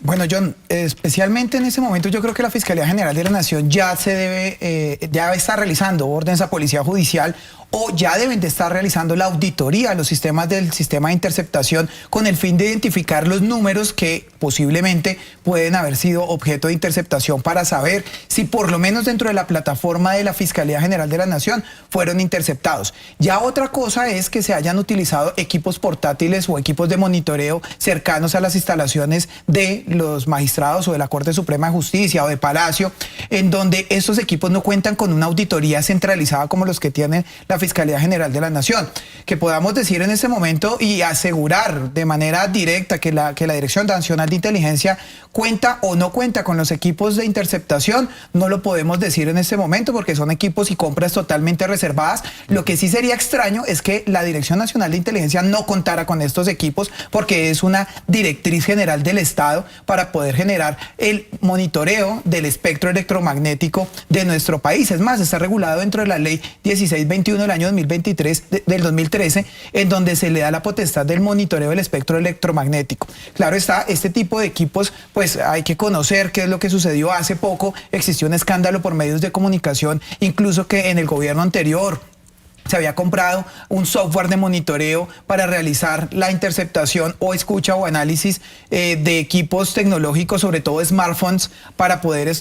Bueno, John, especialmente en ese momento yo creo que la Fiscalía General de la Nación ya está realizando órdenes a Policía Judicial o ya deben de estar realizando la auditoría a los sistemas del sistema de interceptación con el fin de identificar los números que posiblemente pueden haber sido objeto de interceptación para saber si por lo menos dentro de la plataforma de la Fiscalía General de la Nación fueron interceptados. Ya otra cosa es que se hayan utilizado equipos portátiles o equipos de monitoreo cercanos a las instalaciones de los magistrados o de la Corte Suprema de Justicia o de Palacio, en donde estos equipos no cuentan con una auditoría centralizada como los que tiene la Fiscalía General de la Nación. Que podamos decir en ese momento y asegurar de manera directa que la Dirección Nacional de Inteligencia cuenta o no cuenta con los equipos de interceptación, no lo podemos decir en este momento porque son equipos y compras totalmente reservadas. Lo que sí sería extraño es que la Dirección Nacional de Inteligencia no contara con estos equipos porque es una directriz general del Estado para poder generar el monitoreo del espectro electromagnético de nuestro país. Es más, está regulado dentro de la Ley 1621 del año 2023, del 2013, en donde se le da la potestad del monitoreo del espectro electromagnético. Claro está, este tipo de equipos, pues hay que conocer qué es lo que sucedió hace poco. Existió un escándalo por medios de comunicación, incluso que en el gobierno anterior se había comprado un software de monitoreo para realizar la interceptación o escucha o análisis de equipos tecnológicos, sobre todo smartphones, para poder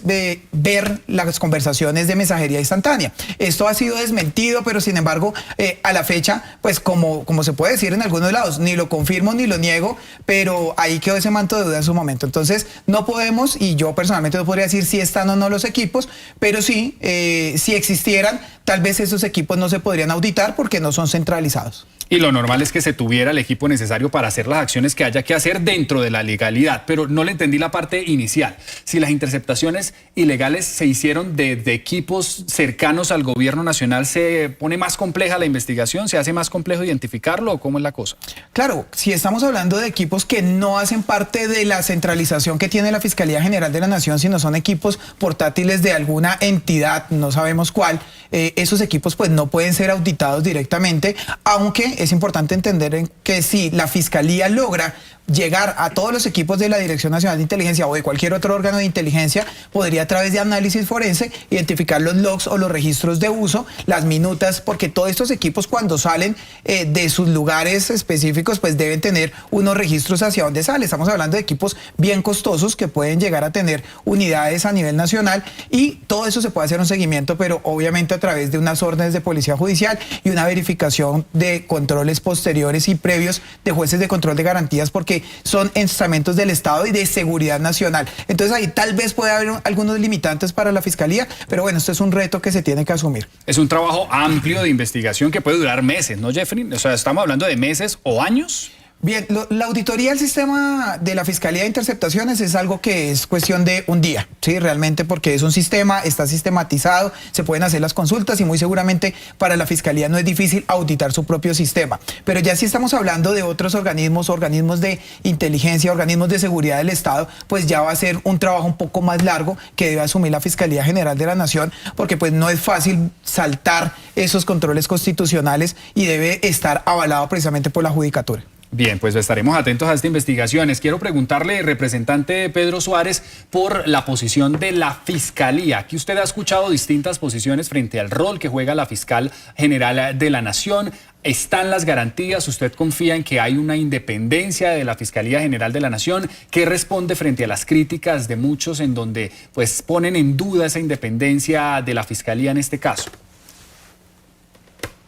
ver las conversaciones de mensajería instantánea. Esto ha sido desmentido, pero sin embargo, a la fecha, pues como se puede decir en algunos lados, ni lo confirmo ni lo niego, pero ahí quedó ese manto de duda en su momento. Entonces, no podemos, y yo personalmente no podría decir si están o no los equipos, pero sí, si existieran, tal vez esos equipos no se podrían auditar porque no son centralizados. Y lo normal es que se tuviera el equipo necesario para hacer las acciones que haya que hacer dentro de la legalidad, pero no le entendí la parte inicial. Si las interceptaciones ilegales se hicieron de equipos cercanos al gobierno nacional, ¿se pone más compleja la investigación? ¿Se hace más complejo identificarlo o cómo es la cosa? Claro, si estamos hablando de equipos que no hacen parte de la centralización que tiene la Fiscalía General de la Nación, sino son equipos portátiles de alguna entidad, no sabemos cuál, esos equipos pues no pueden ser auditados directamente, aunque es importante entender que si la Fiscalía logra llegar a todos los equipos de la Dirección Nacional de Inteligencia o de cualquier otro órgano de inteligencia, podría a través de análisis forense identificar los logs o los registros de uso, las minutas, porque todos estos equipos cuando salen de sus lugares específicos pues deben tener unos registros hacia dónde sale. Estamos hablando de equipos bien costosos que pueden llegar a tener unidades a nivel nacional y todo eso se puede hacer un seguimiento, pero obviamente a través de unas órdenes de policía judicial y una verificación de controles posteriores y previos de jueces de control de garantías, porque son estamentos del Estado y de seguridad nacional. Entonces ahí tal vez puede haber algunos limitantes para la Fiscalía, pero bueno, esto es un reto que se tiene que asumir. Es un trabajo amplio de investigación que puede durar meses, ¿no, Jeffrey? O sea, ¿estamos hablando de meses o años? Bien, la auditoría del sistema de la Fiscalía de Interceptaciones es algo que es cuestión de un día, ¿sí? Realmente porque es un sistema, está sistematizado, se pueden hacer las consultas y muy seguramente para la Fiscalía no es difícil auditar su propio sistema. Pero ya si estamos hablando de otros organismos, organismos de inteligencia, organismos de seguridad del Estado, pues ya va a ser un trabajo un poco más largo que debe asumir la Fiscalía General de la Nación, porque pues no es fácil saltar esos controles constitucionales y debe estar avalado precisamente por la Judicatura. Bien, pues estaremos atentos a esta investigación. Quiero preguntarle, representante Pedro Suárez, por la posición de la Fiscalía. Aquí usted ha escuchado distintas posiciones frente al rol que juega la Fiscal General de la Nación. ¿Están las garantías? ¿Usted confía en que hay una independencia de la Fiscalía General de la Nación? ¿Qué responde frente a las críticas de muchos en donde pues ponen en duda esa independencia de la Fiscalía en este caso?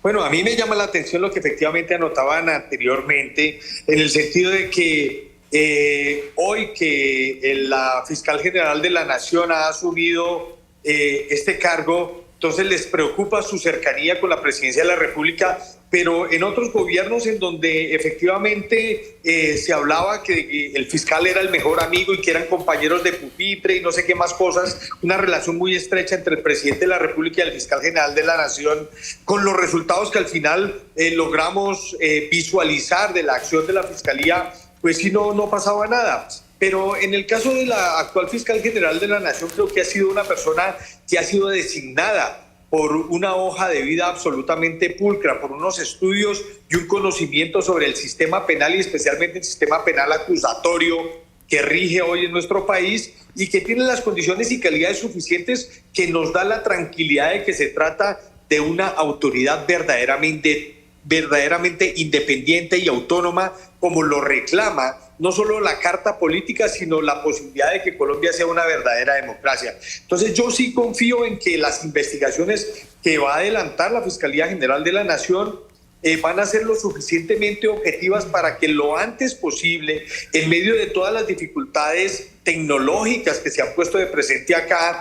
Bueno, a mí me llama la atención lo que efectivamente anotaban anteriormente, en el sentido de que hoy que la Fiscal General de la Nación ha asumido este cargo, entonces les preocupa su cercanía con la Presidencia de la República, pero en otros gobiernos en donde efectivamente se hablaba que el fiscal era el mejor amigo y que eran compañeros de pupitre y no sé qué más cosas, una relación muy estrecha entre el presidente de la República y el fiscal general de la Nación, con los resultados que al final logramos visualizar de la acción de la Fiscalía, pues sí, no pasaba nada. Pero en el caso de la actual fiscal general de la Nación, creo que ha sido una persona que ha sido designada por una hoja de vida absolutamente pulcra, por unos estudios y un conocimiento sobre el sistema penal y especialmente el sistema penal acusatorio que rige hoy en nuestro país y que tiene las condiciones y calidades suficientes que nos da la tranquilidad de que se trata de una autoridad verdaderamente independiente y autónoma, como lo reclama no solo la carta política, sino la posibilidad de que Colombia sea una verdadera democracia. Entonces yo sí confío en que las investigaciones que va a adelantar la Fiscalía General de la Nación van a ser lo suficientemente objetivas para que lo antes posible, en medio de todas las dificultades tecnológicas que se han puesto de presente acá,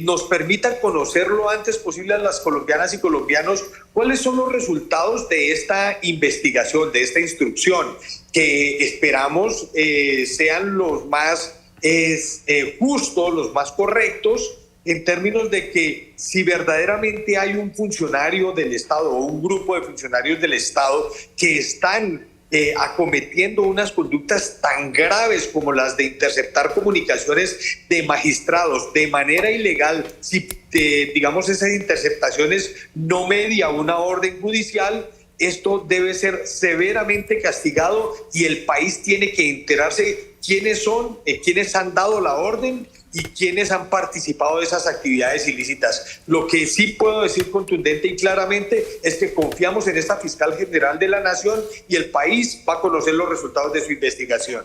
nos permitan conocer lo antes posible a las colombianas y colombianos cuáles son los resultados de esta investigación, de esta instrucción, que esperamos sean los más justos, los más correctos, en términos de que si verdaderamente hay un funcionario del Estado o un grupo de funcionarios del Estado que están acometiendo unas conductas tan graves como las de interceptar comunicaciones de magistrados de manera ilegal, si digamos esas interceptaciones no media una orden judicial, esto debe ser severamente castigado y el país tiene que enterarse quiénes son, quiénes han dado la orden y quiénes han participado de esas actividades ilícitas. Lo que sí puedo decir contundente y claramente es que confiamos en esta fiscal general de la Nación y el país va a conocer los resultados de su investigación.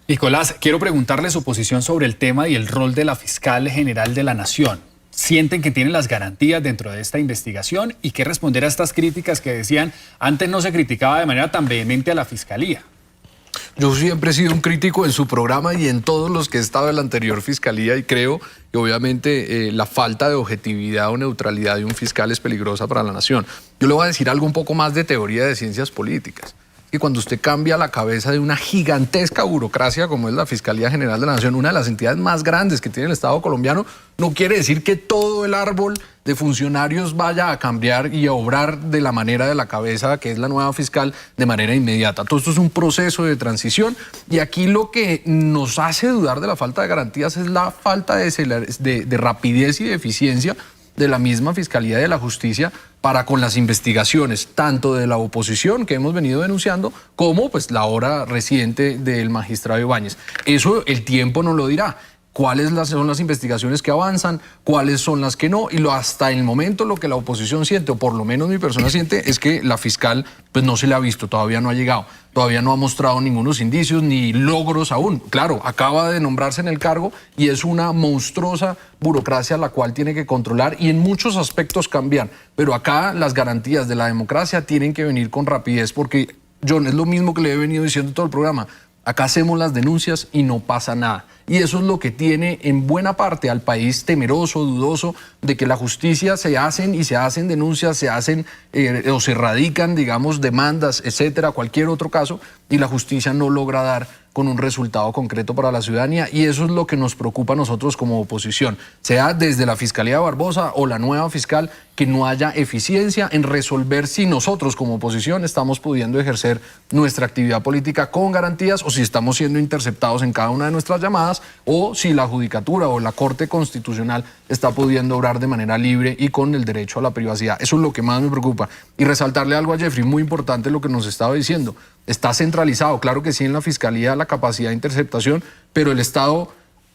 Nicolás, quiero preguntarle su posición sobre el tema y el rol de la fiscal general de la Nación. ¿Sienten que tienen las garantías dentro de esta investigación? ¿Y qué responder a estas críticas que decían antes no se criticaba de manera tan vehemente a la fiscalía? Yo siempre he sido un crítico en su programa y en todos los que he estado en la anterior fiscalía y creo que obviamente la falta de objetividad o neutralidad de un fiscal es peligrosa para la nación. Yo le voy a decir algo un poco más de teoría de ciencias políticas. Que cuando usted cambia la cabeza de una gigantesca burocracia como es la Fiscalía General de la Nación, una de las entidades más grandes que tiene el Estado colombiano, no quiere decir que todo el árbol de funcionarios vaya a cambiar y a obrar de la manera de la cabeza que es la nueva fiscal de manera inmediata. Todo esto es un proceso de transición y aquí lo que nos hace dudar de la falta de garantías es la falta de rapidez y de eficiencia de la misma Fiscalía de la Justicia para con las investigaciones, tanto de la oposición que hemos venido denunciando, como pues la hora reciente del magistrado Ibáñez. Eso el tiempo nos lo dirá. ¿Cuáles son las investigaciones que avanzan? ¿Cuáles son las que no? Y hasta el momento lo que la oposición siente, o por lo menos mi persona siente, es que la fiscal pues no se le ha visto, todavía no ha llegado, todavía no ha mostrado ningunos indicios ni logros aún. Claro, acaba de nombrarse en el cargo y es una monstruosa burocracia la cual tiene que controlar y en muchos aspectos cambiar. Pero acá las garantías de la democracia tienen que venir con rapidez porque, John, es lo mismo que le he venido diciendo todo el programa. Acá hacemos las denuncias y no pasa nada. Y eso es lo que tiene en buena parte al país temeroso, dudoso, de que la justicia se hacen denuncias, se hacen o se radican, digamos, demandas, etcétera, cualquier otro caso, y la justicia no logra dar con un resultado concreto para la ciudadanía. Y eso es lo que nos preocupa a nosotros como oposición, sea desde la Fiscalía de Barbosa o la nueva fiscal, que no haya eficiencia en resolver si nosotros como oposición estamos pudiendo ejercer nuestra actividad política con garantías o si estamos siendo interceptados en cada una de nuestras llamadas o si la Judicatura o la Corte Constitucional está pudiendo obrar de manera libre y con el derecho a la privacidad. Eso es lo que más me preocupa. Y resaltarle algo a Jeffrey, muy importante lo que nos estaba diciendo. Está centralizado, claro que sí, en la Fiscalía la capacidad de interceptación, pero el Estado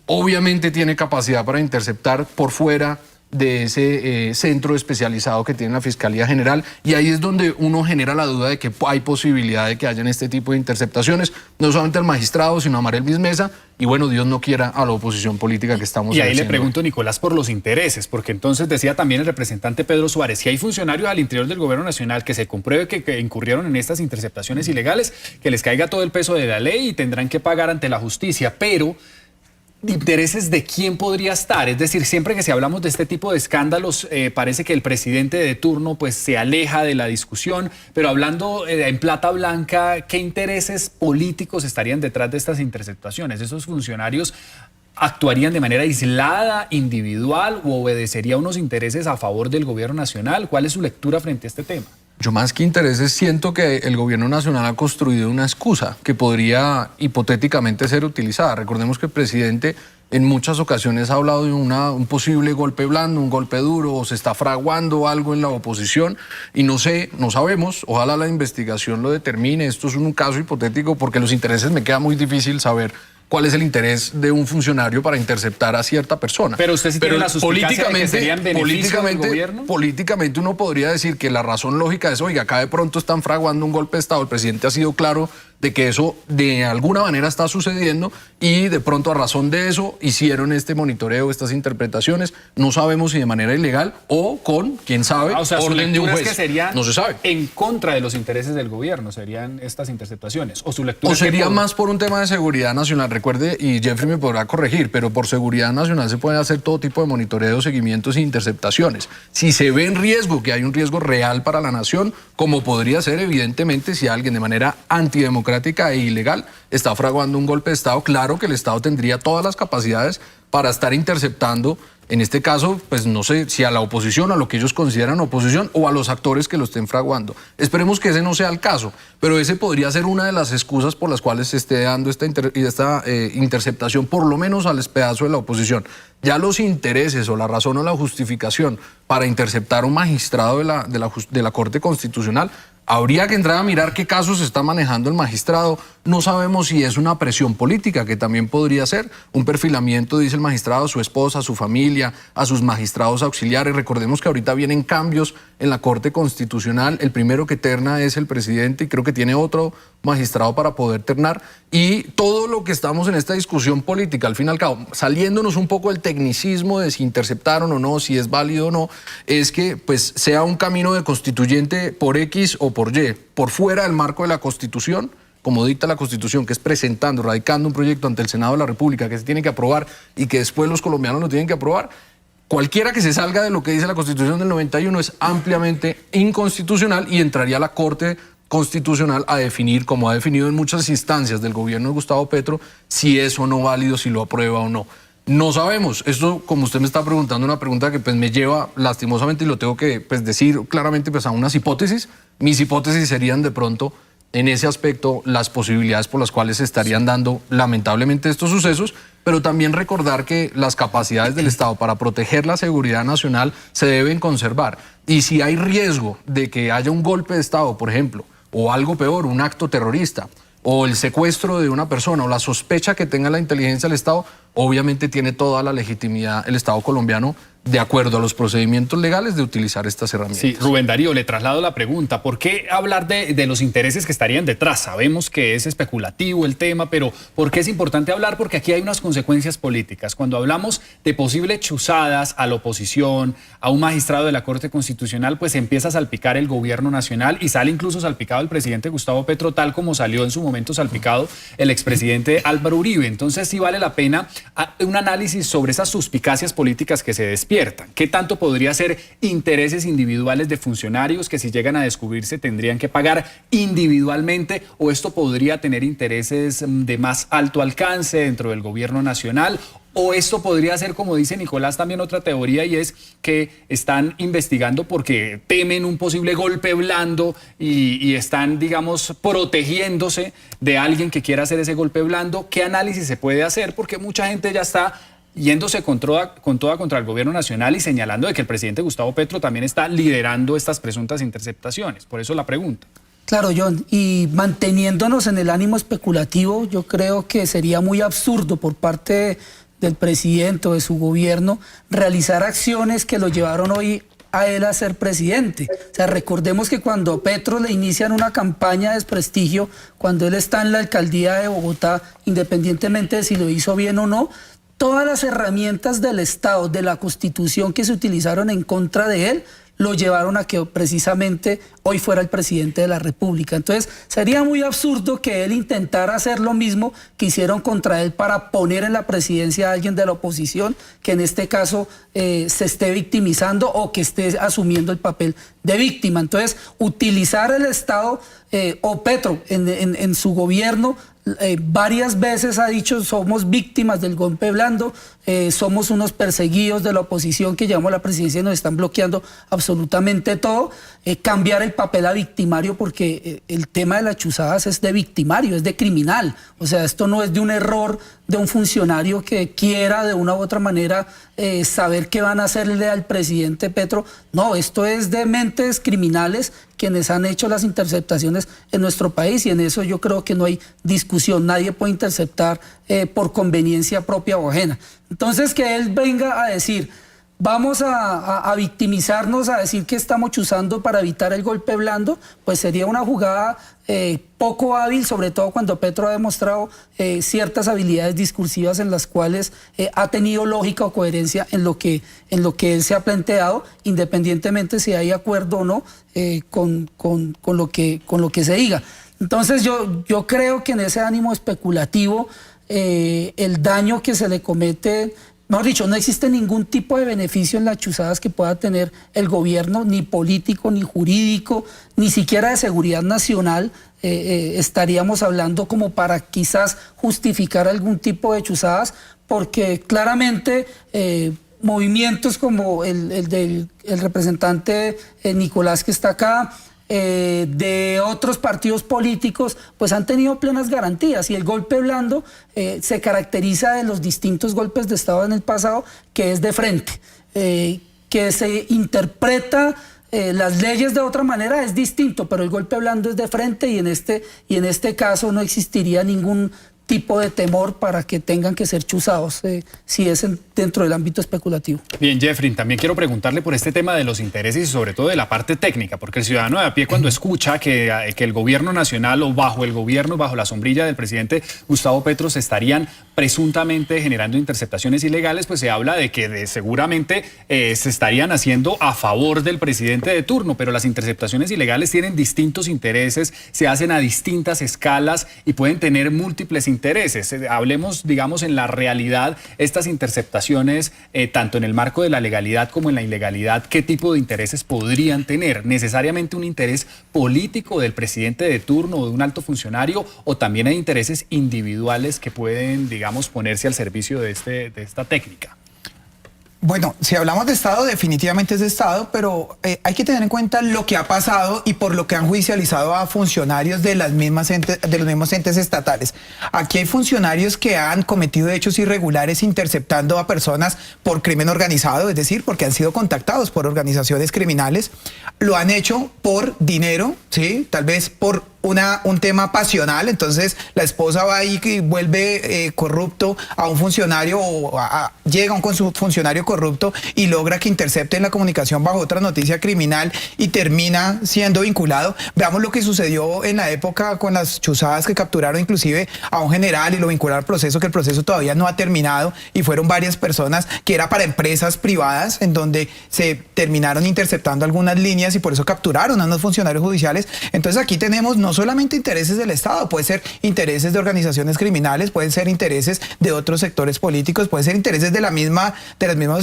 obviamente tiene capacidad para interceptar por fuera de ese centro especializado que tiene la Fiscalía General, y ahí es donde uno genera la duda de que hay posibilidad de que hayan este tipo de interceptaciones, no solamente al magistrado, sino a Marel Mismesa, y bueno, Dios no quiera a la oposición política que estamos haciendo. Y ahí ejerciendo. le pregunto, Nicolás, por los intereses, porque entonces decía también el representante Pedro Suárez, si hay funcionarios al interior del gobierno nacional que se compruebe que incurrieron en estas interceptaciones ilegales, que les caiga todo el peso de la ley y tendrán que pagar ante la justicia, pero ¿intereses de quién podría estar? Es decir, siempre que si hablamos de este tipo de escándalos, parece que el presidente de turno pues se aleja de la discusión, pero hablando en plata blanca, ¿qué intereses políticos estarían detrás de estas interceptaciones? ¿Esos funcionarios actuarían de manera aislada, individual, o obedecería unos intereses a favor del gobierno nacional? ¿Cuál es su lectura frente a este tema? Yo más que intereses siento que el gobierno nacional ha construido una excusa que podría hipotéticamente ser utilizada. Recordemos que el presidente en muchas ocasiones ha hablado de un posible golpe blando, un golpe duro, o se está fraguando algo en la oposición y no sabemos, ojalá la investigación lo determine. Esto es un caso hipotético porque los intereses me queda muy difícil saber cuál es el interés de un funcionario para interceptar a cierta persona. Pero usted sí tiene la suspicacia de que serían beneficios del gobierno. Políticamente uno podría decir que la razón lógica es, oiga, acá de pronto están fraguando un golpe de Estado, el presidente ha sido claro de que eso de alguna manera está sucediendo y de pronto a razón de eso hicieron este monitoreo, estas interpretaciones, no sabemos si de manera ilegal o con, quién sabe, orden de un juez. Que serían no se sabe. En contra de los intereses del gobierno, serían estas interceptaciones. O su lectura. O sería más por un tema de seguridad nacional. Recuerde, y Jeffrey me podrá corregir, pero por seguridad nacional se puede hacer todo tipo de monitoreo, seguimientos e interceptaciones. Si se ve en riesgo, que hay un riesgo real para la nación, como podría ser evidentemente si alguien de manera antidemocrática e ilegal está fraguando un golpe de Estado, claro que el Estado tendría todas las capacidades para estar interceptando En este caso, pues no sé si a la oposición, a lo que ellos consideran oposición o a los actores que lo estén fraguando. Esperemos que ese no sea el caso, pero ese podría ser una de las excusas por las cuales se esté dando esta interceptación, por lo menos al pedazo de la oposición. Ya los intereses o la razón o la justificación para interceptar a un magistrado de la Corte Constitucional, habría que entrar a mirar qué casos está manejando el magistrado. No sabemos si es una presión política, que también podría ser un perfilamiento, dice el magistrado, a su esposa, a su familia, a sus magistrados auxiliares. Recordemos que ahorita vienen cambios en la Corte Constitucional. El primero que terna es el presidente y creo que tiene otro magistrado para poder ternar. Y todo lo que estamos en esta discusión política, al fin y al cabo, saliéndonos un poco del tecnicismo de si interceptaron o no, si es válido o no, es que pues sea un camino de constituyente por X o por Y, por fuera del marco de la Constitución, como dicta la Constitución, que es presentando, radicando un proyecto ante el Senado de la República que se tiene que aprobar y que después los colombianos lo tienen que aprobar. Cualquiera que se salga de lo que dice la Constitución del 91 es ampliamente inconstitucional y entraría a la Corte Constitucional a definir, como ha definido en muchas instancias del gobierno de Gustavo Petro, si es o no válido, si lo aprueba o no. No sabemos. Esto, como usted me está preguntando, una pregunta que pues me lleva lastimosamente, y lo tengo que pues decir claramente, pues a unas hipótesis. Mis hipótesis serían de pronto, en ese aspecto, las posibilidades por las cuales se estarían dando lamentablemente estos sucesos, pero también recordar que las capacidades del Estado para proteger la seguridad nacional se deben conservar. Y si hay riesgo de que haya un golpe de Estado, por ejemplo, o algo peor, un acto terrorista, o el secuestro de una persona, o la sospecha que tenga la inteligencia del Estado, obviamente tiene toda la legitimidad el Estado colombiano, de acuerdo a los procedimientos legales, de utilizar estas herramientas. Sí, Rubén Darío, le traslado la pregunta. ¿Por qué hablar de los intereses que estarían detrás? Sabemos que es especulativo el tema, pero ¿por qué es importante hablar? Porque aquí hay unas consecuencias políticas. Cuando hablamos de posibles chuzadas a la oposición, a un magistrado de la Corte Constitucional, pues empieza a salpicar el gobierno nacional y sale incluso salpicado el presidente Gustavo Petro, tal como salió en su momento salpicado el expresidente Álvaro Uribe. Entonces sí vale la pena un análisis sobre esas suspicacias políticas que se despiertan. ¿Qué tanto podría ser intereses individuales de funcionarios que si llegan a descubrirse tendrían que pagar individualmente, o esto podría tener intereses de más alto alcance dentro del gobierno nacional? O esto podría ser, como dice Nicolás, también otra teoría, y es que están investigando porque temen un posible golpe blando y están, digamos, protegiéndose de alguien que quiera hacer ese golpe blando. ¿Qué análisis se puede hacer? Porque mucha gente ya está yéndose con toda contra el gobierno nacional y señalando de que el presidente Gustavo Petro también está liderando estas presuntas interceptaciones. Por eso la pregunta. Claro, John, y manteniéndonos en el ánimo especulativo, yo creo que sería muy absurdo por parte del presidente o de su gobierno realizar acciones que lo llevaron hoy a él a ser presidente. O sea, recordemos que cuando a Petro le inician una campaña de desprestigio, cuando él está en la alcaldía de Bogotá, independientemente de si lo hizo bien o no, todas las herramientas del Estado, de la Constitución que se utilizaron en contra de él, lo llevaron a que precisamente hoy fuera el presidente de la República. Entonces, sería muy absurdo que él intentara hacer lo mismo que hicieron contra él para poner en la presidencia a alguien de la oposición, que en este caso se esté victimizando o que esté asumiendo el papel de víctima. Entonces, utilizar el Estado o Petro en su gobierno varias veces ha dicho: somos víctimas del golpe blando, somos unos perseguidos de la oposición que llevamos a la presidencia y nos están bloqueando absolutamente todo. Cambiar el papel a victimario, porque el tema de las chuzadas es de victimario, es de criminal. O sea, esto no es de un error de un funcionario que quiera de una u otra manera saber qué van a hacerle al presidente Petro. No, esto es de mentes criminales quienes han hecho las interceptaciones en nuestro país, y en eso yo creo que no hay discusión. Nadie puede interceptar por conveniencia propia o ajena. Entonces, que él venga a decir: vamos a victimizarnos, a decir que estamos chuzando para evitar el golpe blando, pues sería una jugada poco hábil, sobre todo cuando Petro ha demostrado ciertas habilidades discursivas en las cuales ha tenido lógica o coherencia en lo que él se ha planteado, independientemente si hay acuerdo o no con lo que se diga. Entonces yo creo que en ese ánimo especulativo el daño que se le comete, mejor dicho, no existe ningún tipo de beneficio en las chuzadas que pueda tener el gobierno, ni político, ni jurídico, ni siquiera de seguridad nacional. Estaríamos hablando como para quizás justificar algún tipo de chuzadas, porque claramente movimientos como el del representante Nicolás que está acá, de otros partidos políticos, pues han tenido plenas garantías, y el golpe blando se caracteriza de los distintos golpes de Estado en el pasado, que es de frente, que se interpreta las leyes de otra manera, es distinto, pero el golpe blando es de frente, y en este caso no existiría ningún tipo de temor para que tengan que ser chuzados si es dentro del ámbito especulativo. Bien, Jeffrey, también quiero preguntarle por este tema de los intereses y sobre todo de la parte técnica, porque el ciudadano de a pie cuando escucha que el gobierno nacional o bajo el gobierno, bajo la sombrilla del presidente Gustavo Petro se estarían presuntamente generando interceptaciones ilegales, pues se habla de que seguramente se estarían haciendo a favor del presidente de turno, pero las interceptaciones ilegales tienen distintos intereses, se hacen a distintas escalas y pueden tener múltiples intereses. Hablemos, digamos, en la realidad, estas interceptaciones, tanto en el marco de la legalidad como en la ilegalidad, ¿qué tipo de intereses podrían tener? ¿Necesariamente un interés político del presidente de turno o de un alto funcionario, o también hay intereses individuales que pueden, digamos, ponerse al servicio de esta técnica? Bueno, si hablamos de Estado, definitivamente es de Estado, pero hay que tener en cuenta lo que ha pasado y por lo que han judicializado a funcionarios de los mismos entes estatales. Aquí hay funcionarios que han cometido hechos irregulares interceptando a personas por crimen organizado, es decir, porque han sido contactados por organizaciones criminales. Lo han hecho por dinero, ¿sí? Tal vez por un tema pasional, entonces la esposa va ahí y vuelve corrupto a un funcionario, o llega un funcionario corrupto y logra que intercepten la comunicación bajo otra noticia criminal y termina siendo vinculado. Veamos lo que sucedió en la época con las chuzadas que capturaron inclusive a un general y lo vincularon al proceso, que el proceso todavía no ha terminado, y fueron varias personas que era para empresas privadas en donde se terminaron interceptando algunas líneas y por eso capturaron a unos funcionarios judiciales. Entonces aquí tenemos no solamente intereses del Estado, puede ser intereses de organizaciones criminales, pueden ser intereses de otros sectores políticos, pueden ser intereses de las mismas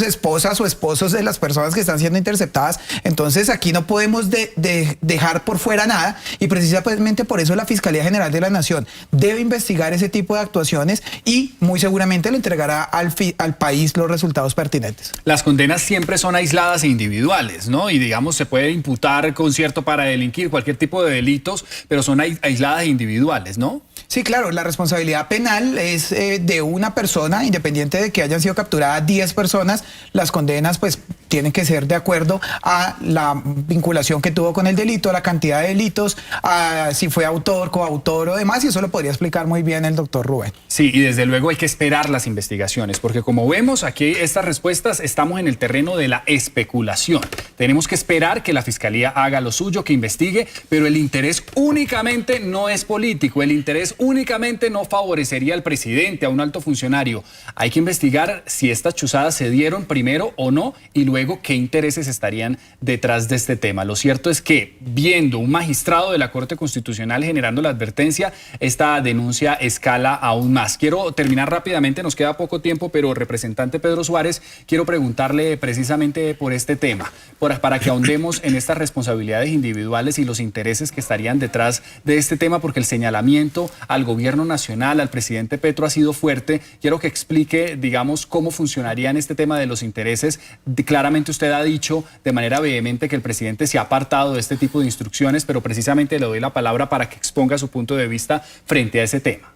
esposas o esposos de las personas que están siendo interceptadas. Entonces aquí no podemos dejar por fuera nada, y precisamente por eso la Fiscalía General de la Nación debe investigar ese tipo de actuaciones y muy seguramente le entregará al país los resultados pertinentes. Las condenas siempre son aisladas e individuales, ¿no? Y digamos, se puede imputar concierto para delinquir, cualquier tipo de delitos, pero son aisladas e individuales, ¿no? Sí, claro, la responsabilidad penal es de una persona, independiente de que hayan sido capturadas 10 personas, las condenas pues tienen que ser de acuerdo a la vinculación que tuvo con el delito, a la cantidad de delitos, a si fue autor, coautor o demás, y eso lo podría explicar muy bien el doctor Rubén. Sí, y desde luego hay que esperar las investigaciones, porque como vemos aquí estas respuestas, estamos en el terreno de la especulación. Tenemos que esperar que la Fiscalía haga lo suyo, que investigue, pero el interés únicamente no es político, el interés únicamente no favorecería al presidente, a un alto funcionario. Hay que investigar si estas chuzadas se dieron primero o no, y luego qué intereses estarían detrás de este tema. Lo cierto es que, viendo un magistrado de la Corte Constitucional generando la advertencia, esta denuncia escala aún más. Quiero terminar rápidamente, nos queda poco tiempo, pero representante Pedro Suárez, quiero preguntarle precisamente por este tema, para que ahondemos en estas responsabilidades individuales y los intereses que estarían detrás de este tema, porque el señalamiento al gobierno nacional, al presidente Petro, ha sido fuerte. Quiero que explique, digamos, cómo funcionaría en este tema de los intereses. Claramente usted ha dicho de manera vehemente que el presidente se ha apartado de este tipo de instrucciones, pero precisamente le doy la palabra para que exponga su punto de vista frente a ese tema.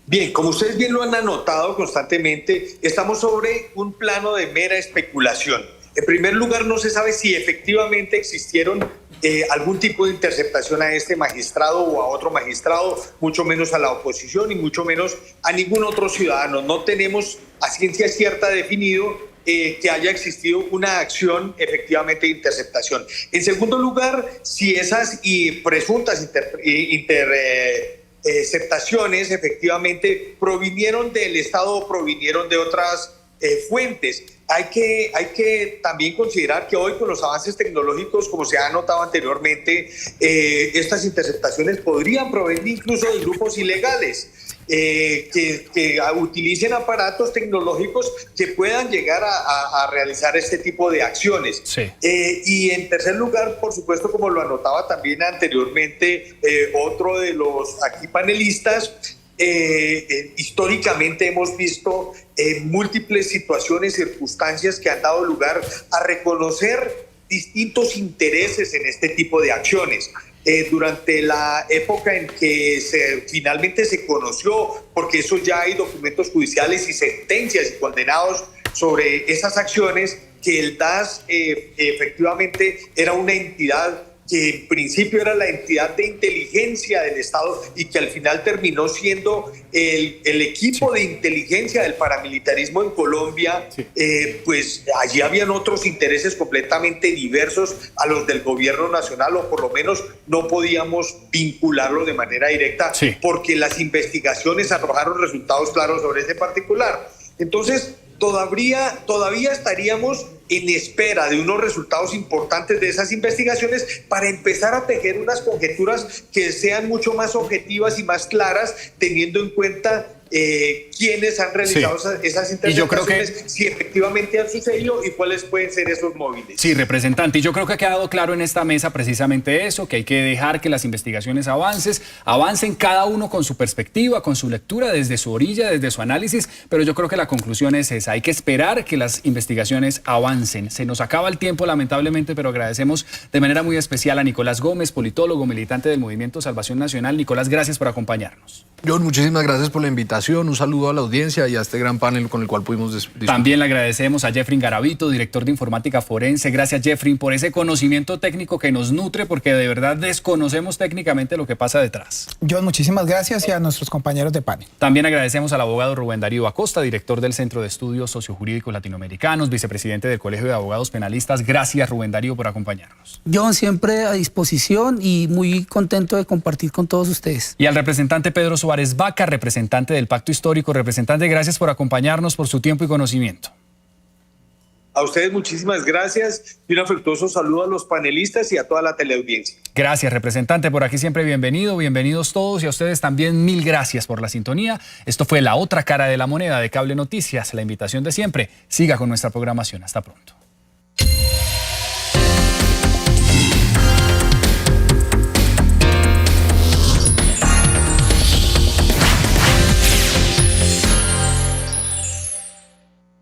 Bien, como ustedes bien lo han anotado constantemente, estamos sobre un plano de mera especulación. En primer lugar, no se sabe si efectivamente existieron algún tipo de interceptación a este magistrado o a otro magistrado, mucho menos a la oposición y mucho menos a ningún otro ciudadano. No tenemos a ciencia cierta definido que haya existido una acción efectivamente de interceptación. En segundo lugar, si esas presuntas interceptaciones efectivamente provinieron del Estado o provinieron de otras fuentes. Hay que también considerar que hoy, con los avances tecnológicos, como se ha notado anteriormente, estas interceptaciones podrían provenir incluso de grupos ilegales que utilicen aparatos tecnológicos que puedan llegar a realizar este tipo de acciones. Sí. Y en tercer lugar, por supuesto, como lo anotaba también anteriormente otro de los aquí panelistas, históricamente hemos visto múltiples situaciones, circunstancias que han dado lugar a reconocer distintos intereses en este tipo de acciones. Durante la época en que finalmente se conoció, porque eso ya hay documentos judiciales y sentencias y condenados sobre esas acciones, que el DAS efectivamente era una entidad que en principio era la entidad de inteligencia del Estado y que al final terminó siendo el equipo de inteligencia del paramilitarismo en Colombia, pues allí habían otros intereses completamente diversos a los del gobierno nacional, o por lo menos no podíamos vincularlo de manera directa, porque las investigaciones arrojaron resultados claros sobre ese particular. Entonces, todavía estaríamos en espera de unos resultados importantes de esas investigaciones para empezar a tejer unas conjeturas que sean mucho más objetivas y más claras, teniendo en cuenta quiénes han realizado esas interpretaciones, y yo creo que, si efectivamente han sucedido y cuáles pueden ser esos móviles. Sí, representante, y yo creo que ha quedado claro en esta mesa precisamente eso, que hay que dejar que las investigaciones avancen cada uno con su perspectiva, con su lectura, desde su orilla, desde su análisis, pero yo creo que la conclusión es esa: hay que esperar que las investigaciones avancen. Se nos acaba el tiempo, lamentablemente, pero agradecemos de manera muy especial a Nicolás Gómez, politólogo, militante del Movimiento Salvación Nacional. Nicolás, gracias por acompañarnos. John, muchísimas gracias por la invitación. Un saludo a la audiencia y a este gran panel con el cual pudimos discutir. También le agradecemos a Jeffrey Garavito, director de Informática Forense. Gracias, Jeffrey, por ese conocimiento técnico que nos nutre, porque de verdad desconocemos técnicamente lo que pasa detrás. John, muchísimas gracias, y a nuestros compañeros de panel. También agradecemos al abogado Rubén Darío Acosta, director del Centro de Estudios Sociojurídicos Latinoamericanos, vicepresidente del Colegio de Abogados Penalistas. Gracias, Rubén Darío, por acompañarnos. John, siempre a disposición y muy contento de compartir con todos ustedes. Y al representante Pedro Suárez Vaca, representante del Pacto Histórico. Representante, gracias por acompañarnos, por su tiempo y conocimiento. A ustedes muchísimas gracias y un afectuoso saludo a los panelistas y a toda la teleaudiencia. Gracias, representante, por aquí siempre bienvenidos todos, y a ustedes también mil gracias por la sintonía. Esto fue La Otra Cara de la Moneda de Cable Noticias. La invitación de siempre: siga con nuestra programación. Hasta pronto.